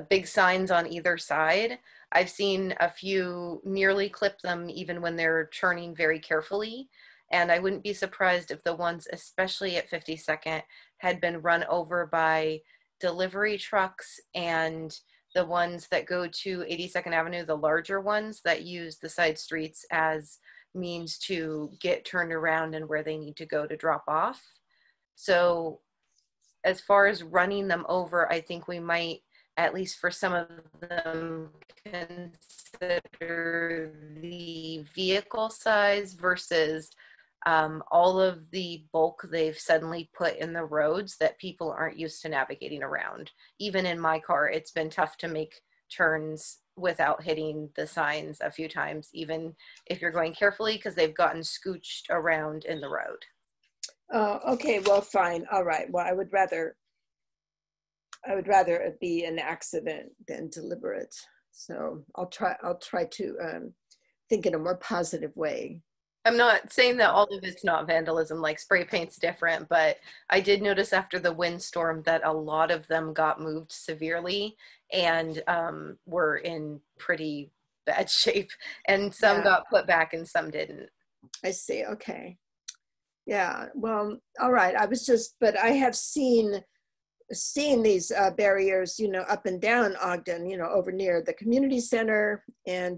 big signs on either side. I've seen a few nearly clip them even when they're turning very carefully. And I wouldn't be surprised if the ones, especially at 52nd, had been run over by delivery trucks, and the ones that go to 82nd Avenue, the larger ones that use the side streets as means to get turned around and where they need to go to drop off. So as far as running them over, I think we might, at least for some of them, consider the vehicle size versus all of the bulk they've suddenly put in the roads that people aren't used to navigating around. Even in my car, it's been tough to make turns without hitting the signs a few times, even if you're going carefully, because they've gotten scooched around in the road. Okay, well, fine. All right. Well, I would rather it be an accident than deliberate. So I'll try to think in a more positive way. I'm not saying that all of it's not vandalism, like spray paint's different, but I did notice after the windstorm that a lot of them got moved severely and were in pretty bad shape, and some got put back and some didn't. I see, okay. Yeah, well, all right. But I have seen these barriers, you know, up and down Ogden, you know, over near the community center, and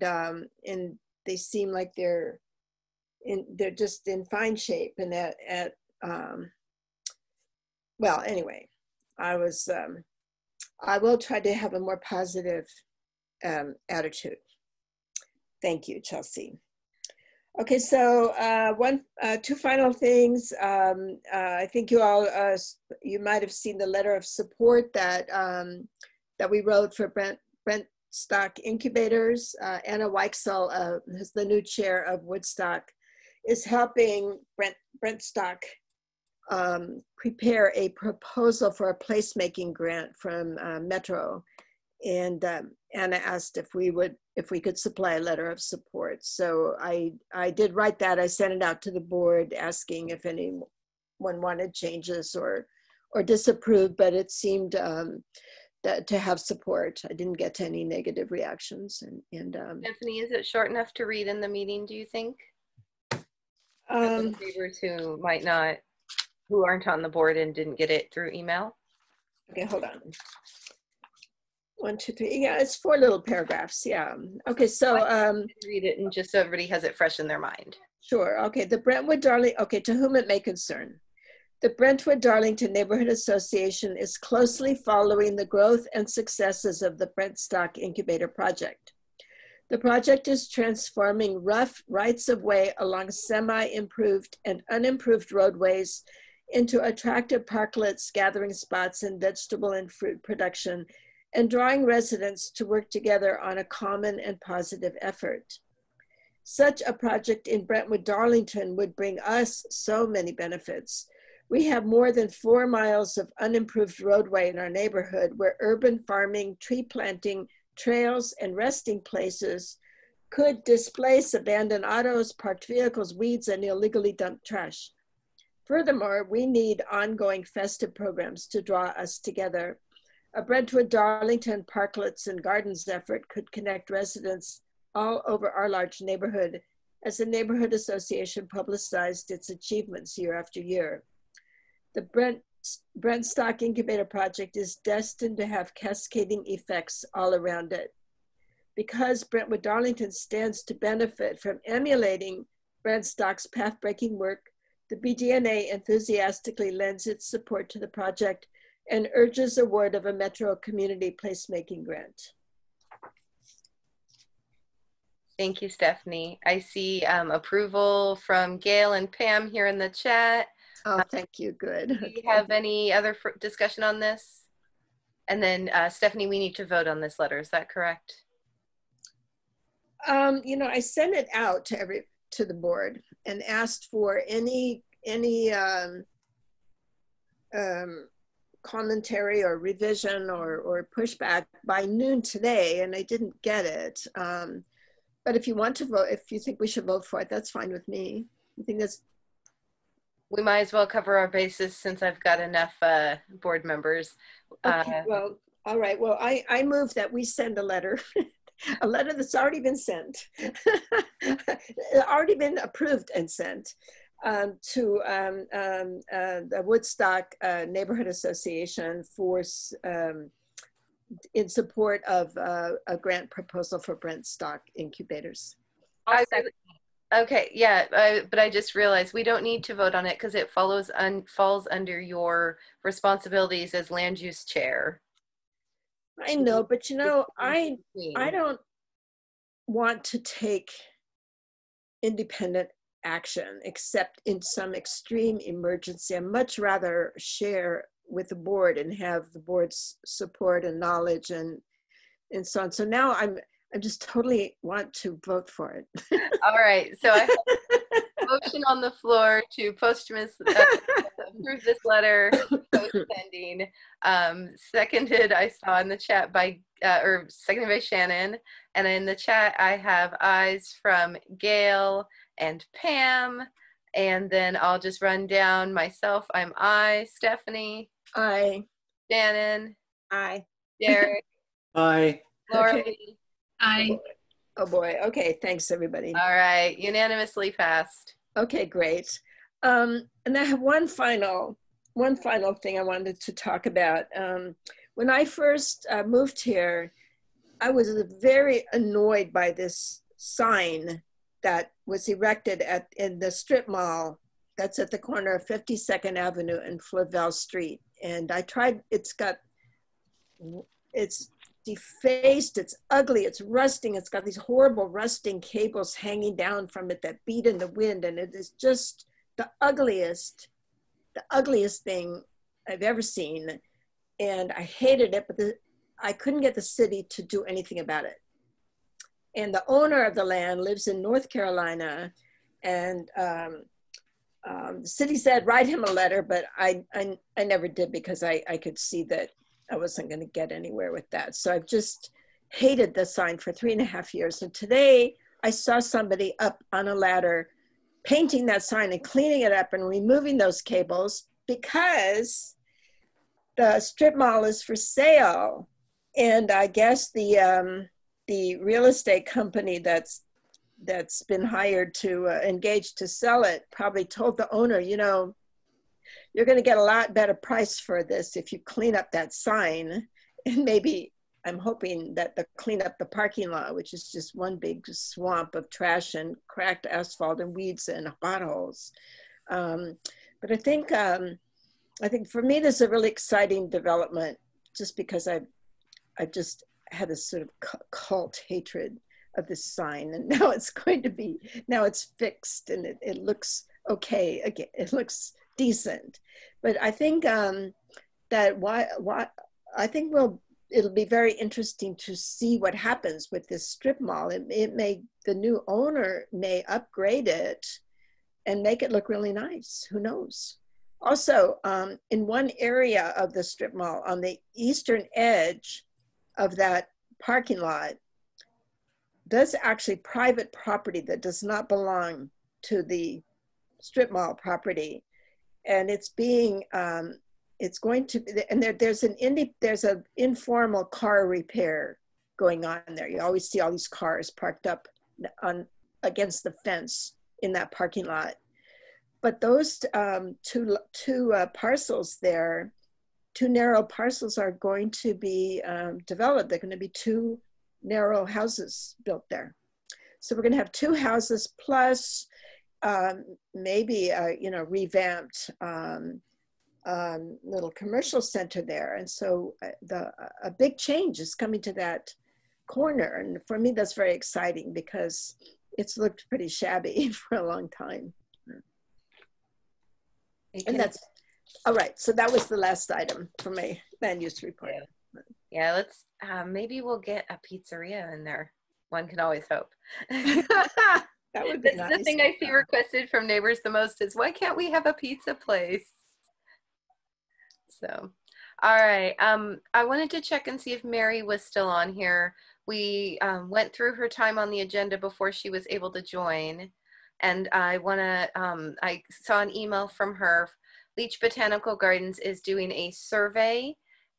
they seem like they're just in fine shape. And at well, anyway, I will try to have a more positive attitude. Thank you, Chelsea. Okay, so two final things. I think you all, you might have seen the letter of support that that we wrote for Brentstock Incubators. Anna Weichsel, who's the new chair of Woodstock, is helping Brentstock prepare a proposal for a placemaking grant from Metro. And Anna asked if we could supply a letter of support. So I did write that. I sent it out to the board asking if anyone wanted changes or disapproved, but it seemed that to have support. I didn't get any negative reactions. And Stephanie, is it short enough to read in the meeting, do you think? For those neighbors who aren't on the board and didn't get it through email? Okay, hold on. 1, 2, 3. Yeah, it's 4 little paragraphs. Yeah. Okay, so read it and just so everybody has it fresh in their mind. Sure. Okay, the Brentwood-Darlington. Okay, to whom it may concern. The Brentwood-Darlington Neighborhood Association is closely following the growth and successes of the Brentstock Incubator Project. The project is transforming rough rights-of-way along semi-improved and unimproved roadways into attractive parklets, gathering spots, and vegetable and fruit production, and drawing residents to work together on a common and positive effort. Such a project in Brentwood-Darlington would bring us so many benefits. We have more than 4 miles of unimproved roadway in our neighborhood where urban farming, tree planting, trails, and resting places could displace abandoned autos, parked vehicles, weeds, and illegally dumped trash. Furthermore, we need ongoing festive programs to draw us together. A Brentwood-Darlington Parklets and Gardens effort could connect residents all over our large neighborhood as the neighborhood association publicized its achievements year after year. The Brentstock Incubator Project is destined to have cascading effects all around it. Because Brentwood-Darlington stands to benefit from emulating Brentstock's path-breaking work, the BDNA enthusiastically lends its support to the project and urges award of a Metro Community Placemaking Grant. Thank you, Stephanie. I see approval from Gail and Pam here in the chat. Oh, thank you, good. Do you have any other discussion on this? And then Stephanie, we need to vote on this letter, is that correct? You know, I sent it out to the board and asked for any commentary or revision or pushback by noon today, and I didn't get it. But if you want to vote, if you think we should vote for it, that's fine with me. I think that's. We might as well cover our bases since I've got enough board members. Okay, well, all right. Well, I move that we send a letter, a letter that's already been sent, already been approved and sent to the Woodstock Neighborhood Association for in support of a grant proposal for Brentstock Incubators. Okay, yeah, but I just realized we don't need to vote on it because it falls under your responsibilities as land use chair. I know, but you know, I don't want to take independent action except in some extreme emergency. I'd much rather share with the board and have the board's support and knowledge and so on. So now I'm just totally want to vote for it. All right, so I have a motion on the floor to posthumously approve this letter, post-sending. Seconded, I saw in the chat by, or seconded by Shannon. And in the chat, I have ayes from Gail and Pam. And then I'll just run down myself. I'm aye. Stephanie? Aye. Shannon? Aye. Derek? Aye. Laura? Okay. Aye. Oh boy. Okay. Thanks, everybody. All right. Unanimously passed. Okay, great. And I have one final thing I wanted to talk about. When I first moved here, I was very annoyed by this sign that was erected in the strip mall that's at the corner of 52nd Avenue and Flavel Street. And I tried, it's defaced, it's ugly, it's rusting, it's got these horrible rusting cables hanging down from it that beat in the wind. And it is just the ugliest thing I've ever seen. And I hated it, but I couldn't get the city to do anything about it. And the owner of the land lives in North Carolina, and the city said, write him a letter, but I never did, because I could see that I wasn't going to get anywhere with that. So I've just hated the sign for 3.5 years. And today I saw somebody up on a ladder painting that sign and cleaning it up and removing those cables, because the strip mall is for sale. And I guess the real estate company that's been hired to engage to sell it probably told the owner, you know, you're going to get a lot better price for this if you clean up that sign. And maybe I'm hoping that they'll clean up the parking lot, which is just one big swamp of trash and cracked asphalt and weeds and potholes. But I think for me, this is a really exciting development, just because I've just had this sort of cult hatred of this sign, and now it's fixed, and it looks okay again. It looks decent. But I think it'll be very interesting to see what happens with this strip mall. The new owner may upgrade it and make it look really nice. Who knows? Also, in one area of the strip mall, on the eastern edge of that parking lot, there's actually private property that does not belong to the strip mall property. And it's being, it's going to, and there's an informal car repair going on there. You always see all these cars parked up against the fence in that parking lot. But those two parcels there, two narrow parcels, are going to be developed. They're going to be two narrow houses built there. So we're going to have two houses plus maybe revamped little commercial center there. And so a big change is coming to that corner. And for me, that's very exciting, because it's looked pretty shabby for a long time. And that's all right. So that was the last item for my land use report. Yeah, let's maybe we'll get a pizzeria in there. One can always hope. That would be nice. The thing I see requested from neighbors the most is, why can't we have a pizza place? So, all right. I wanted to check and see if Mary was still on here. We went through her time on the agenda before she was able to join. And I saw an email from her. Leach Botanical Gardens is doing a survey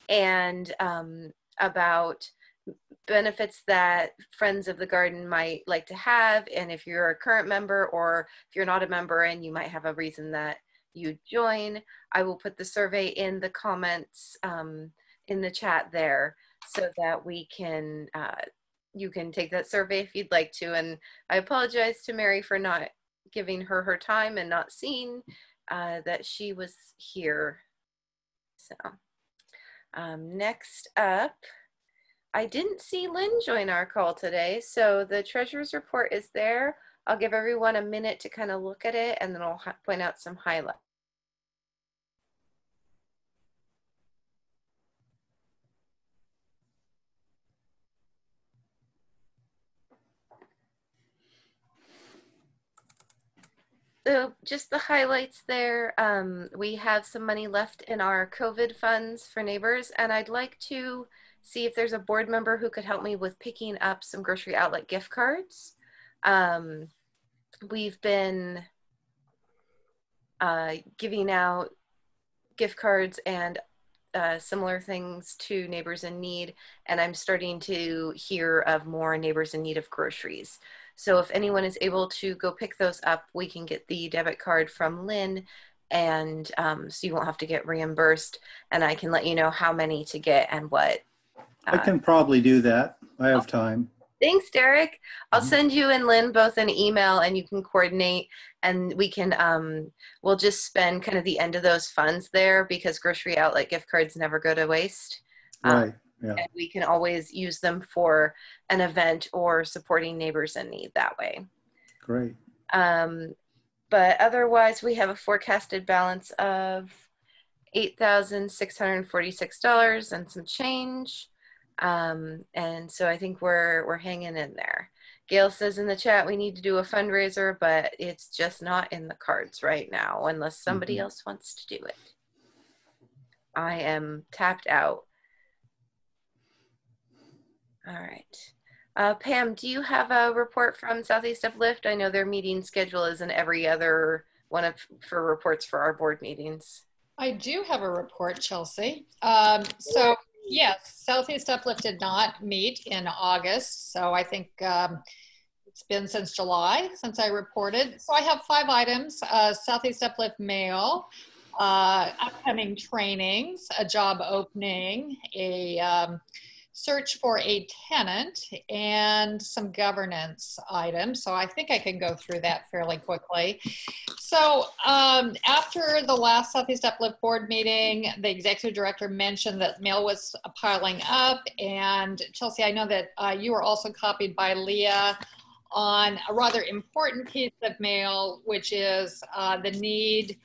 and about benefits that Friends of the Garden might like to have. And if you're a current member, or if you're not a member and you might have a reason that you join, I will put the survey in the comments in the chat there, so that we can you can take that survey if you'd like to. And I apologize to Mary for not giving her time and not seeing that she was here. So next up, I didn't see Lynn join our call today, so the treasurer's report is there. I'll give everyone a minute to kind of look at it, and then I'll point out some highlights. So just the highlights there. We have some money left in our COVID funds for neighbors, and I'd like to see if there's a board member who could help me with picking up some grocery outlet gift cards. We've been giving out gift cards and similar things to neighbors in need, and I'm starting to hear of more neighbors in need of groceries. So if anyone is able to go pick those up, we can get the debit card from Lynn, and so you won't have to get reimbursed, and I can let you know how many to get and what. I can probably do that. I have time. Thanks, Derek. I'll send you and Lynn both an email and you can coordinate, and we can, we'll just spend kind of the end of those funds there because grocery outlet gift cards never go to waste. Right, yeah. And we can always use them for an event or supporting neighbors in need that way. Great. But otherwise, we have a forecasted balance of $8,646 and some change. And so I think we're hanging in there. Gail says in the chat we need to do a fundraiser, but it's just not in the cards right now unless somebody else wants to do it. I am tapped out. All right. Pam, do you have a report from Southeast Uplift? I know their meeting schedule is in every other one for reports for our board meetings. I do have a report, Chelsea. So yes, Southeast Uplift did not meet in August. So I think it's been since July since I reported. So I have 5 items: Southeast Uplift mail, upcoming trainings, a job opening, a search for a tenant, and some governance items. So I think I can go through that fairly quickly. So after the last Southeast Uplift board meeting, the executive director mentioned that mail was piling up. And Chelsea, I know that you were also copied by Leah on a rather important piece of mail, which is the need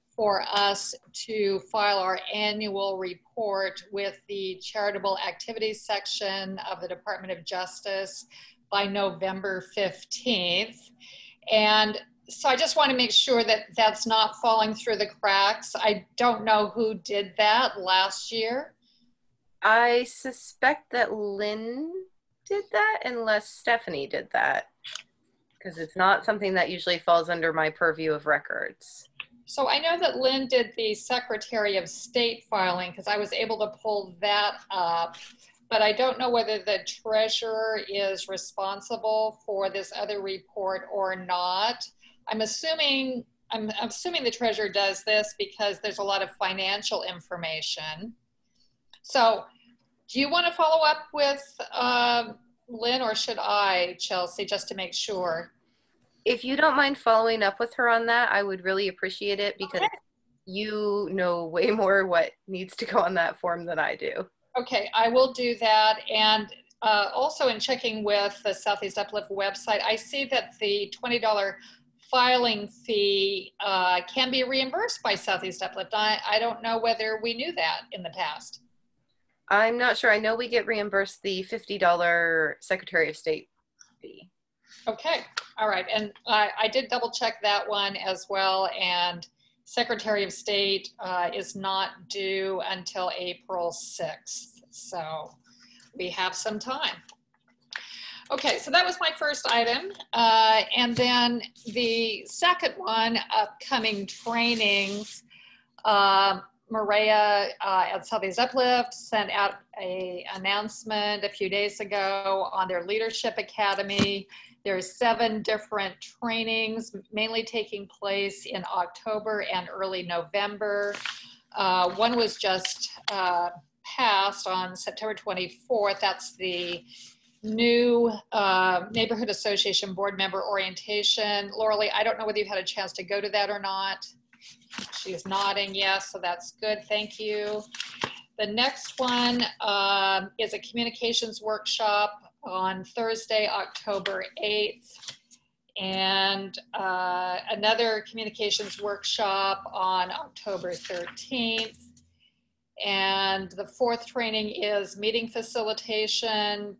for us to file our annual report with the charitable activities section of the Department of Justice by November 15th. And so I just want to make sure that that's not falling through the cracks. I don't know who did that last year. I suspect that Lynn did that unless Stephanie did that, because it's not something that usually falls under my purview of records. So I know that Lynn did the Secretary of State filing because I was able to pull that up, but I don't know whether the treasurer is responsible for this other report or not. I'm assuming the treasurer does this because there's a lot of financial information. So do you want to follow up with Lynn, or should I, Chelsea, just to make sure? If you don't mind following up with her on that, I would really appreciate it because you know way more what needs to go on that form than I do. Okay, I will do that. And also in checking with the Southeast Uplift website, I see that the $20 filing fee can be reimbursed by Southeast Uplift. I don't know whether we knew that in the past. I'm not sure. I know we get reimbursed the $50 Secretary of State fee. Okay, all right. And I did double check that one as well. And Secretary of State is not due until April 6th. So we have some time. Okay, so that was my first item. And then the second one, upcoming trainings. Maria at Southeast Uplift sent out an announcement a few days ago on their Leadership Academy. There's 7 different trainings, mainly taking place in October and early November. One was just passed on September 24th. That's the new Neighborhood Association board member orientation. Lauralee, I don't know whether you had a chance to go to that or not. She's nodding yes, so that's good, thank you. The next one is a communications workshop on Thursday, October 8th, and another communications workshop on October 13th. And the 4th training is meeting facilitation,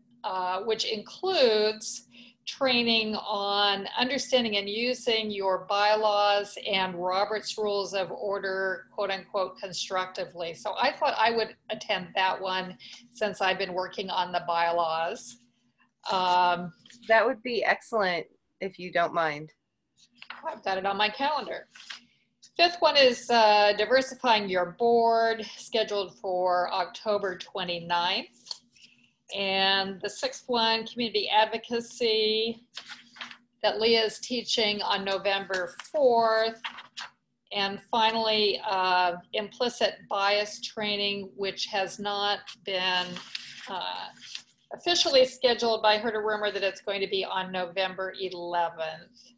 which includes training on understanding and using your bylaws and Robert's Rules of Order, quote unquote, constructively. So I thought I would attend that one since I've been working on the bylaws. That would be excellent if you don't mind. I've got it on my calendar. 5th one is diversifying your board, scheduled for October 29th. And the 6th one, community advocacy, that Leah is teaching on November 4th. And finally, implicit bias training, which has not been officially scheduled, but I heard a rumor that it's going to be on November 11th.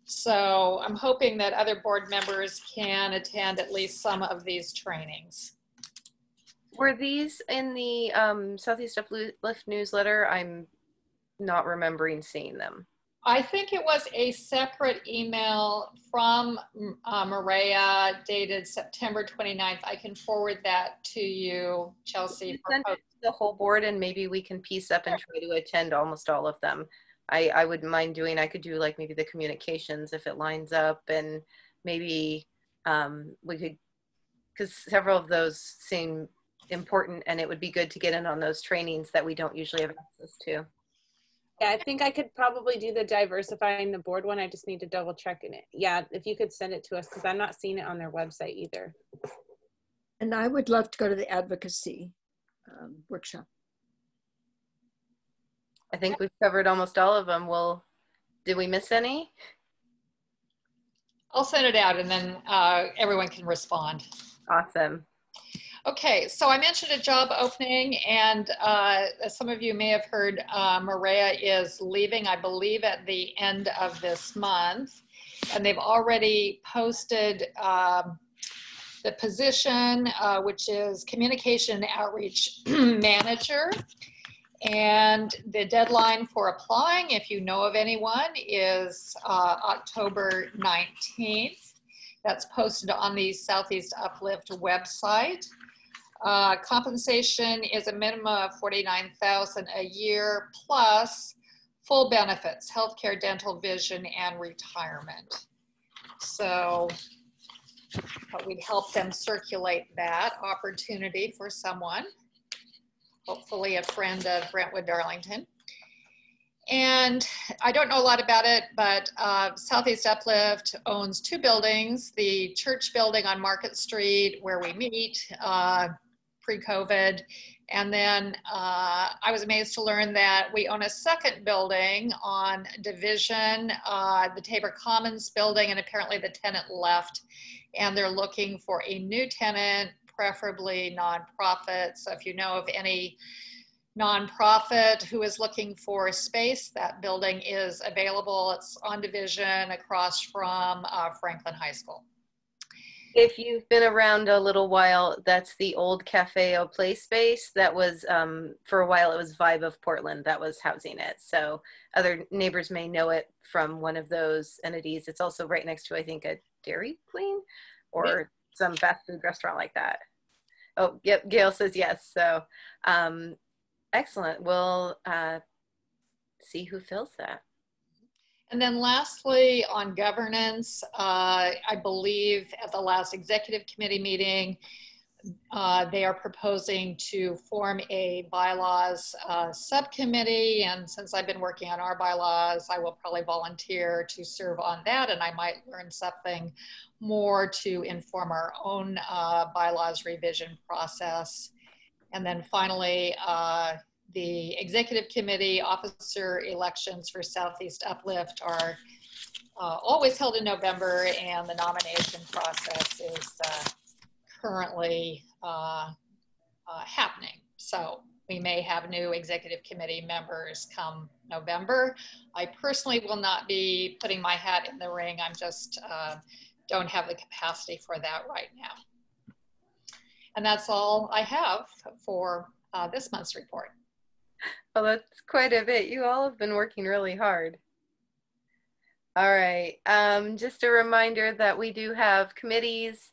So I'm hoping that other board members can attend at least some of these trainings. Were these in the Southeast Uplift newsletter? I'm not remembering seeing them. I think it was a separate email from Maria dated September 29th. I can forward that to you, Chelsea. Send it to the whole board and maybe we can piece up and try to attend almost all of them. I wouldn't mind doing, I could do like maybe the communications if it lines up, and maybe we could, because several of those seem important and it would be good to get in on those trainings that we don't usually have access to. Yeah, I think I could probably do the diversifying the board one. I just need to double check in it. Yeah, if you could send it to us, because I'm not seeing it on their website either. And I would love to go to the advocacy workshop. I think we've covered almost all of them. Well, did we miss any? I'll send it out and then everyone can respond. Awesome. Okay, so I mentioned a job opening, and as some of you may have heard, Maria is leaving, I believe, at the end of this month. And they've already posted the position, which is Communication Outreach Manager. And the deadline for applying, if you know of anyone, is October 19th. That's posted on the Southeast Uplift website. Compensation is a minimum of $49,000 a year plus full benefits, healthcare, dental, vision, and retirement. So we'd help them circulate that opportunity for someone, hopefully a friend of Brentwood-Darlington. And I don't know a lot about it, but Southeast Uplift owns 2 buildings, the church building on Market Street where we meet pre-COVID. And then I was amazed to learn that we own a second building on Division, the Tabor Commons building, and apparently the tenant left. And they're looking for a new tenant, preferably nonprofit. So if you know of any nonprofit who is looking for space, that building is available. It's on Division across from Franklin High School. If you've been around a little while, that's the old Cafe Au Play space. That was, for a while, it was Vibe of Portland that was housing it. So other neighbors may know it from one of those entities. It's also right next to, I think, a Dairy Queen or some fast food restaurant like that. Oh, yep, Gail says yes. So excellent. We'll see who fills that. And then lastly, on governance, I believe at the last executive committee meeting, they are proposing to form a bylaws subcommittee. And since I've been working on our bylaws, I will probably volunteer to serve on that. And I might learn something more to inform our own bylaws revision process. And then finally, the executive committee officer elections for Southeast Uplift are always held in November, and the nomination process is currently happening. So we may have new executive committee members come November. I personally will not be putting my hat in the ring. I'm just don't have the capacity for that right now. And that's all I have for this month's report. Well, that's quite a bit. You all have been working really hard. All right. Just a reminder that we do have committees.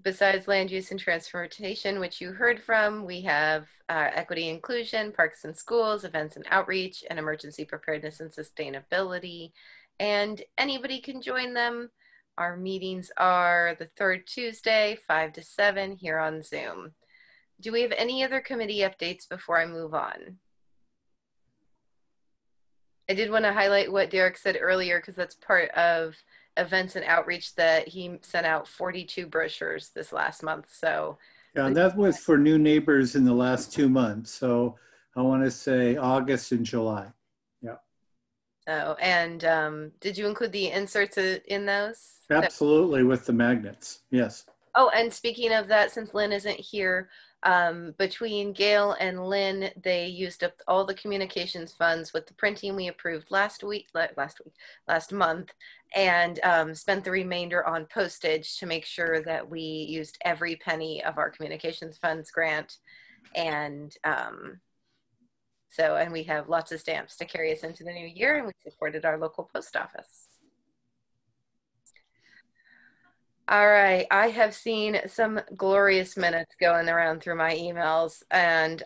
Besides land use and transportation, which you heard from, we have equity inclusion, parks and schools, events and outreach, and emergency preparedness and sustainability. And anybody can join them. Our meetings are the 3rd Tuesday, 5 to 7 here on Zoom. Do we have any other committee updates before I move on? I did want to highlight what Derek said earlier, because that's part of events and outreach, that he sent out 42 brochures this last month. So yeah, and that was for new neighbors in the last 2 months. So I want to say August and July. Yeah. Oh, and did you include the inserts in those? Absolutely, with the magnets. Yes. Oh, and speaking of that, since Lynn isn't here, Between Gail and Lynn, they used up all the communications funds with the printing we approved last month, and spent the remainder on postage to make sure that we used every penny of our communications funds grant. And and we have lots of stamps to carry us into the new year, and we supported our local post office. All right, I have seen some glorious minutes going around through my emails, and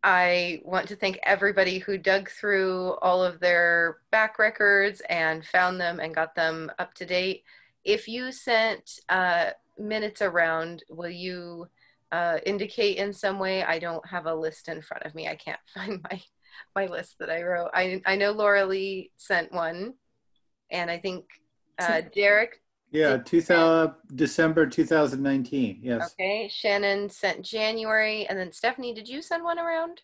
I want to thank everybody who dug through all of their back records and found them and got them up to date. If you sent minutes around, will you indicate in some way? I don't have a list in front of me. I can't find my list that I wrote. I know Laura Lee sent one, and I think Derek. Yeah, December 2019, yes. Okay, Shannon sent January, and then Stephanie, did you send one around?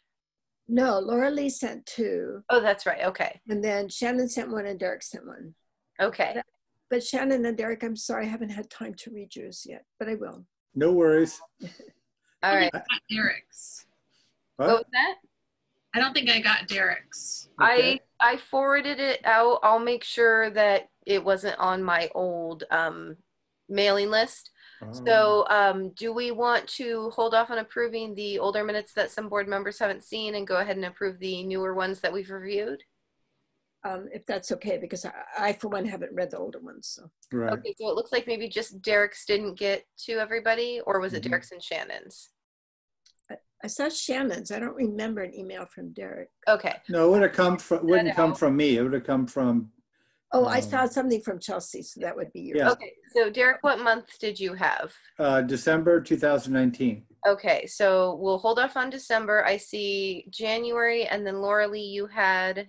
No, Laura Lee sent 2. Oh, that's right, okay. And then Shannon sent 1 and Derek sent 1. Okay. But Shannon and Derek, I'm sorry, I haven't had time to read yours yet, but I will. No worries. All right. I got Derek's. What was that? I don't think I got Derek's. Okay. I forwarded it out. I'll make sure that it wasn't on my old mailing list. So do we want to hold off on approving the older minutes that some board members haven't seen and go ahead and approve the newer ones that we've reviewed? If that's okay, because I for one, haven't read the older ones. So. Right. Okay, so it looks like maybe just Derek's didn't get to everybody, or was it Derek's and Shannon's? I saw Shannon's. I don't remember an email from Derek. Okay. No, it would have come from, wouldn't come from me. It would have come from. Oh, I saw something from Chelsea, so that would be yours. Yeah. Okay, so Derek, what month did you have? December 2019. Okay, so we'll hold off on December. I see January, and then Laura Lee, you had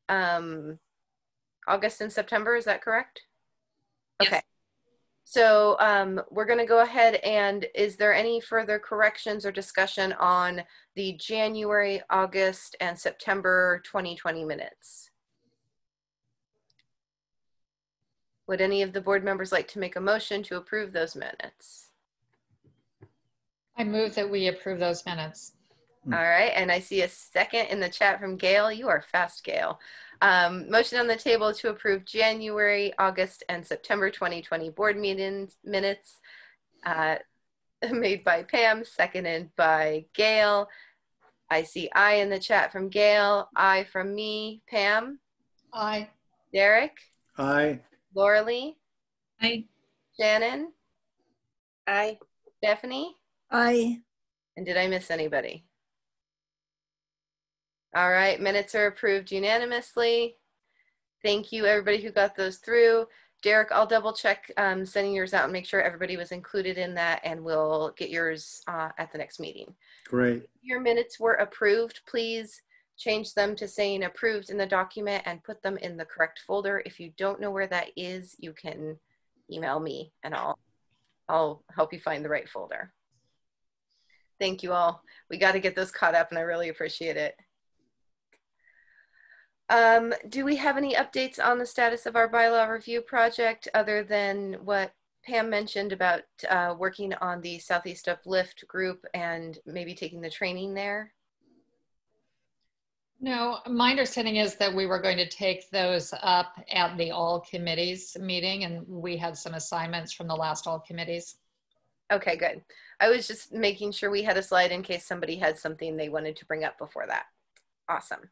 August and September, is that correct? Yes. Okay. So we're going to go ahead, and is there any further corrections or discussion on the January, August, and September 2020 minutes? Would any of the board members like to make a motion to approve those minutes? I move that we approve those minutes. All right, and I see a second in the chat from Gail. You are fast, Gail. Motion on the table to approve January, August, and September 2020 board meetings minutes made by Pam, seconded by Gail. I see aye in the chat from Gail, aye from me. Pam? Aye. Derek? Aye. Laura Lee? Aye. Shannon? Aye. Stephanie? Aye. And did I miss anybody? All right, minutes are approved unanimously. Thank you, everybody who got those through. Derek, I'll double check sending yours out and make sure everybody was included in that, and we'll get yours at the next meeting. Great. If your minutes were approved, please change them to saying approved in the document and put them in the correct folder. If you don't know where that is, you can email me and I'll help you find the right folder. Thank you all. We got to get those caught up, and I really appreciate it. Do we have any updates on the status of our bylaw review project other than what Pam mentioned about working on the Southeast Uplift group and maybe taking the training there? No, my understanding is that we were going to take those up at the all committees meeting, and we had some assignments from the last all committees. Okay, good. I was just making sure we had a slide in case somebody had something they wanted to bring up before that. Awesome.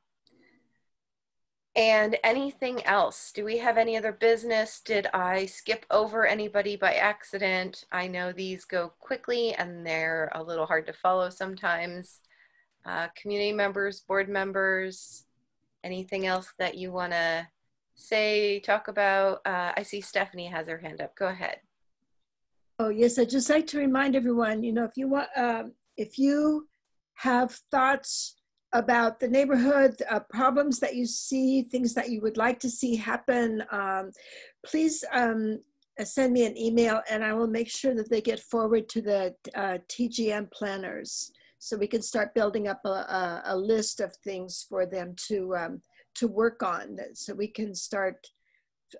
And anything else? Do we have any other business? Did I skip over anybody by accident? I know these go quickly and they're a little hard to follow sometimes. Community members, board members, anything else that you want to say, talk about? I see Stephanie has her hand up. Go ahead. Oh yes, I'd just like to remind everyone, if you want, if you have thoughts about the neighborhood, problems that you see, things that you would like to see happen, please send me an email and I will make sure that they get forward to the TGM planners so we can start building up a list of things for them to work on, so we can start,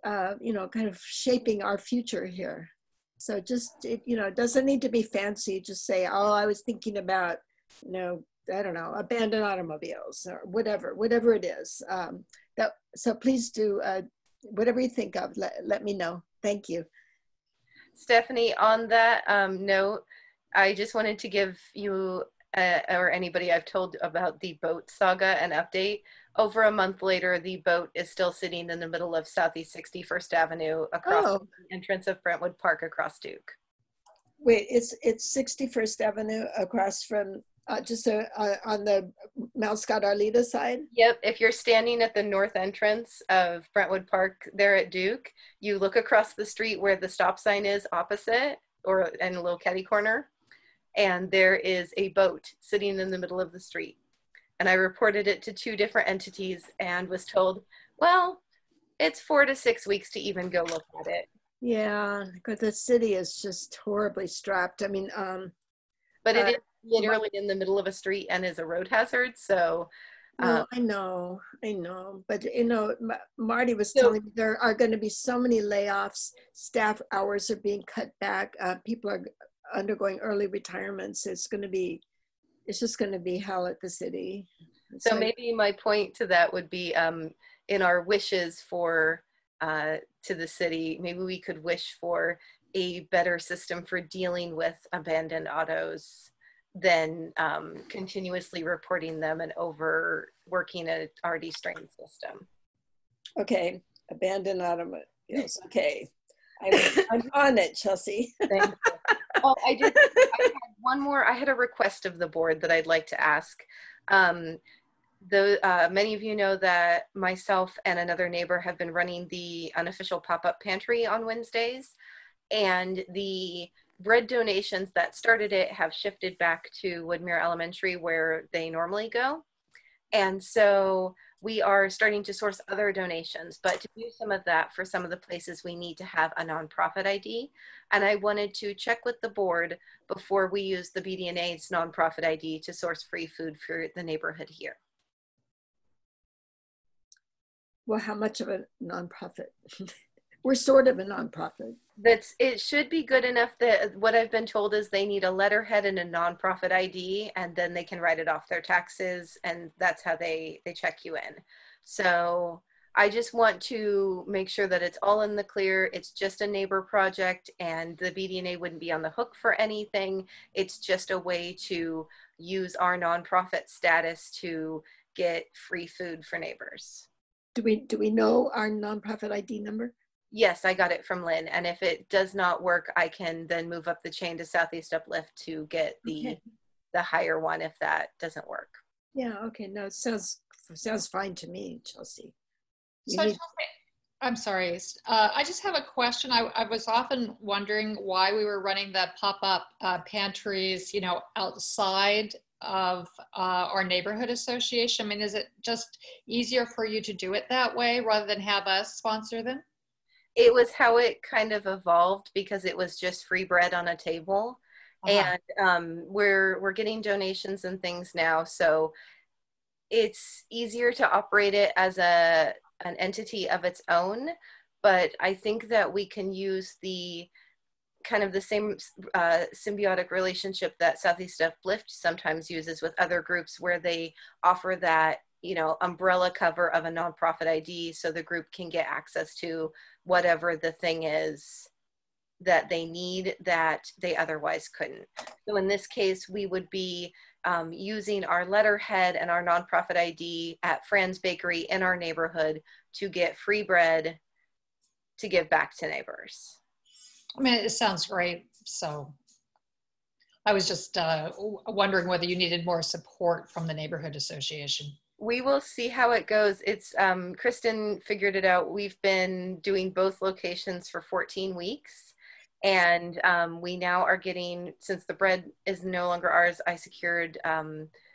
kind of shaping our future here. So just, it doesn't need to be fancy. Just say, oh, I was thinking about, I don't know, abandoned automobiles or whatever it is. So please do whatever you think of, let me know. Thank you. Stephanie, on that note, I just wanted to give you or anybody I've told about the boat saga an update. Over a month later, the boat is still sitting in the middle of Southeast 61st Avenue across the entrance of Brentwood Park across Duke. Wait, it's 61st Avenue across from just on the Mount Scott Arleta side? Yep, if you're standing at the north entrance of Brentwood Park there at Duke, you look across the street where the stop sign is opposite, or in a little catty corner, and there is a boat sitting in the middle of the street. And I reported it to 2 different entities and was told, well, it's 4 to 6 weeks to even go look at it. Yeah, because the city is just horribly strapped. I mean, but it is literally in the middle of a street and is a road hazard. So no, I know. But Marty was telling me there are going to be so many layoffs. Staff hours are being cut back. People are undergoing early retirements. It's just going to be hell at the city. So maybe my point to that would be in our wishes for to the city, maybe we could wish for a better system for dealing with abandoned autos than continuously reporting them and overworking an already strained system. Okay, abandoned automobiles. Okay, I'm on it, Chelsea. Thank you. Oh, I had one more. I had a request of the board that I'd like to ask. Many of you know that myself and another neighbor have been running the unofficial pop-up pantry on Wednesdays, and the bread donations that started it have shifted back to Woodmere Elementary where they normally go. And so we are starting to source other donations, but to do some of that for some of the places we need to have a nonprofit ID. And I wanted to check with the board before we use the BDNA's nonprofit ID to source free food for the neighborhood here. Well, how much of a nonprofit? We're sort of a nonprofit. It should be good enough that what I've been told is they need a letterhead and a nonprofit ID, and then they can write it off their taxes, and that's how they check you in. So I just want to make sure that it's all in the clear. It's just a neighbor project, and the BDNA wouldn't be on the hook for anything. It's just a way to use our nonprofit status to get free food for neighbors. Do we know our nonprofit ID number? Yes, I got it from Lynn. And if it does not work, I can then move up the chain to Southeast Uplift to get the higher one if that doesn't work. Yeah, okay. No, it sounds fine to me, Chelsea. I'm sorry. I just have a question. I was often wondering why we were running the pop-up pantries, outside of our neighborhood association. I mean, is it just easier for you to do it that way rather than have us sponsor them? It was how it kind of evolved because it was just free bread on a table. And we're getting donations and things now. So it's easier to operate it as an entity of its own. But I think that we can use the kind of the same symbiotic relationship that Southeast Uplift sometimes uses with other groups where they offer that, umbrella cover of a nonprofit ID so the group can get access to whatever the thing is that they need that they otherwise couldn't. So in this case, we would be using our letterhead and our nonprofit ID at Fran's Bakery in our neighborhood to get free bread to give back to neighbors. I mean, it sounds great. So I was just wondering whether you needed more support from the neighborhood association. We will see how it goes. It's Kristen figured it out. We've been doing both locations for 14 weeks. And we now are getting, since the bread is no longer ours, I secured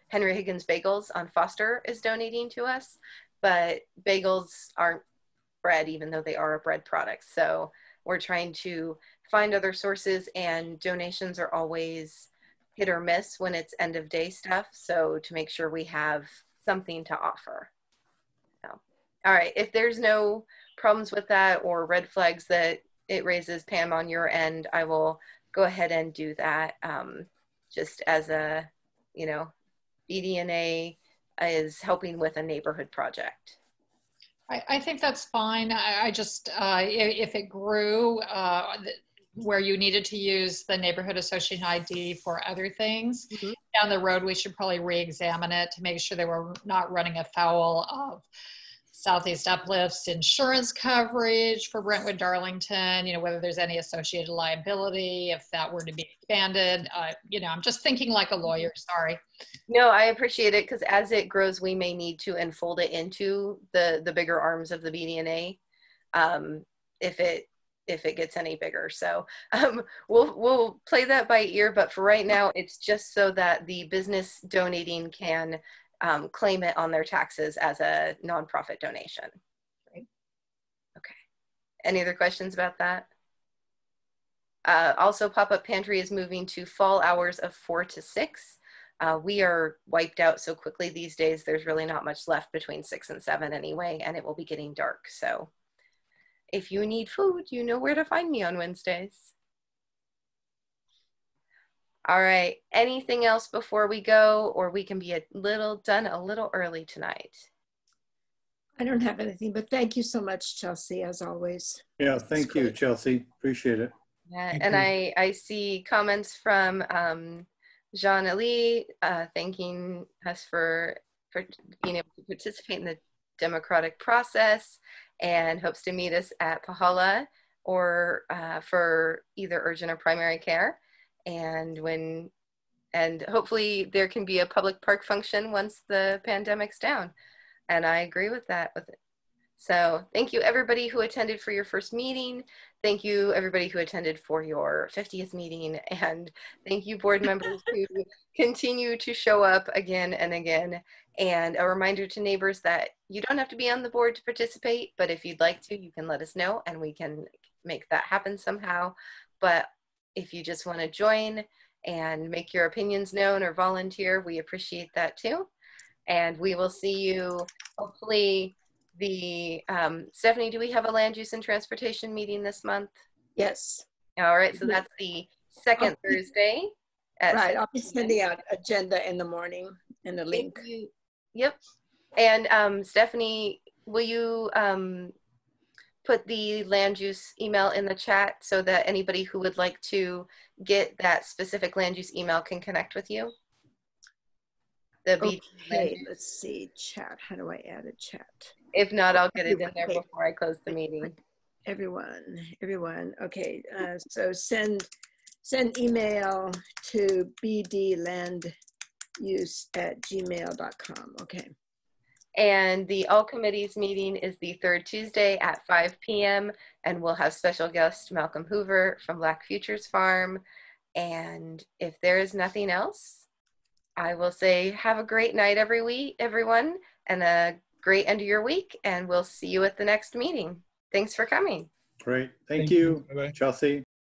Henry Higgins Bagels on Foster is donating to us. But bagels aren't bread, even though they are a bread product. So we're trying to find other sources, and donations are always hit or miss when it's end of day stuff. So to make sure we have something to offer. So, all right, if there's no problems with that or red flags that it raises Pam on your end, I will go ahead and do that, just as a, you know, BDNA is helping with a neighborhood project. I think that's fine. I just, if it grew where you needed to use the neighborhood association ID for other things, down the road, we should probably re-examine it to make sure they were not running afoul of Southeast Uplift's insurance coverage for Brentwood-Darlington, you know, whether there's any associated liability, if that were to be expanded. You know, I'm just thinking like a lawyer, sorry. No, I appreciate it, because as it grows, we may need to unfold it into the bigger arms of the BDNA, if it gets any bigger. So we'll play that by ear, but for right now, it's just so that the business donating can claim it on their taxes as a nonprofit donation. Great. Okay. Any other questions about that? Also, Pop-Up Pantry is moving to fall hours of 4 to 6. We are wiped out so quickly these days. There's really not much left between 6 and 7 anyway, and it will be getting dark. So if you need food, you know where to find me on Wednesdays. All right, anything else before we go, or we can be done a little early tonight? I don't have anything, but thank you so much, Chelsea, as always. Yeah, thank you, Chelsea. Appreciate it. Yeah, and I see comments from Jean-Ali thanking us for being able to participate in the democratic process, and hopes to meet us at Pahala or for either urgent or primary care. And hopefully there can be a public park function once the pandemic's down. And I agree with that. So thank you everybody who attended for your first meeting. Thank you everybody who attended for your 50th meeting. And thank you board members who continue to show up again and again. And a reminder to neighbors that you don't have to be on the board to participate, but if you'd like to, you can let us know and we can make that happen somehow. But if you just want to join and make your opinions known or volunteer, we appreciate that too. And we will see you hopefully Stephanie, do we have a land use and transportation meeting this month? Yes. All right, so that's the second Thursday. Right, I'll be sending out agenda in the morning and the link. Yep. And Stephanie, will you put the land use email in the chat so that anybody who would like to get that specific land use email can connect with you? Okay, let's see, chat. How do I add a chat? If not, I'll get it in there before I close the meeting. Everyone. Okay, so send email to bdlanduse@gmail.com. Okay. And the all committees meeting is the third Tuesday at 5 p.m. and we'll have special guest Malcolm Hoover from Black Futures Farm. And if there is nothing else, I will say have a great night everyone, and a great end of your week, and we'll see you at the next meeting. Thanks for coming. Great. Thank you, Chelsea.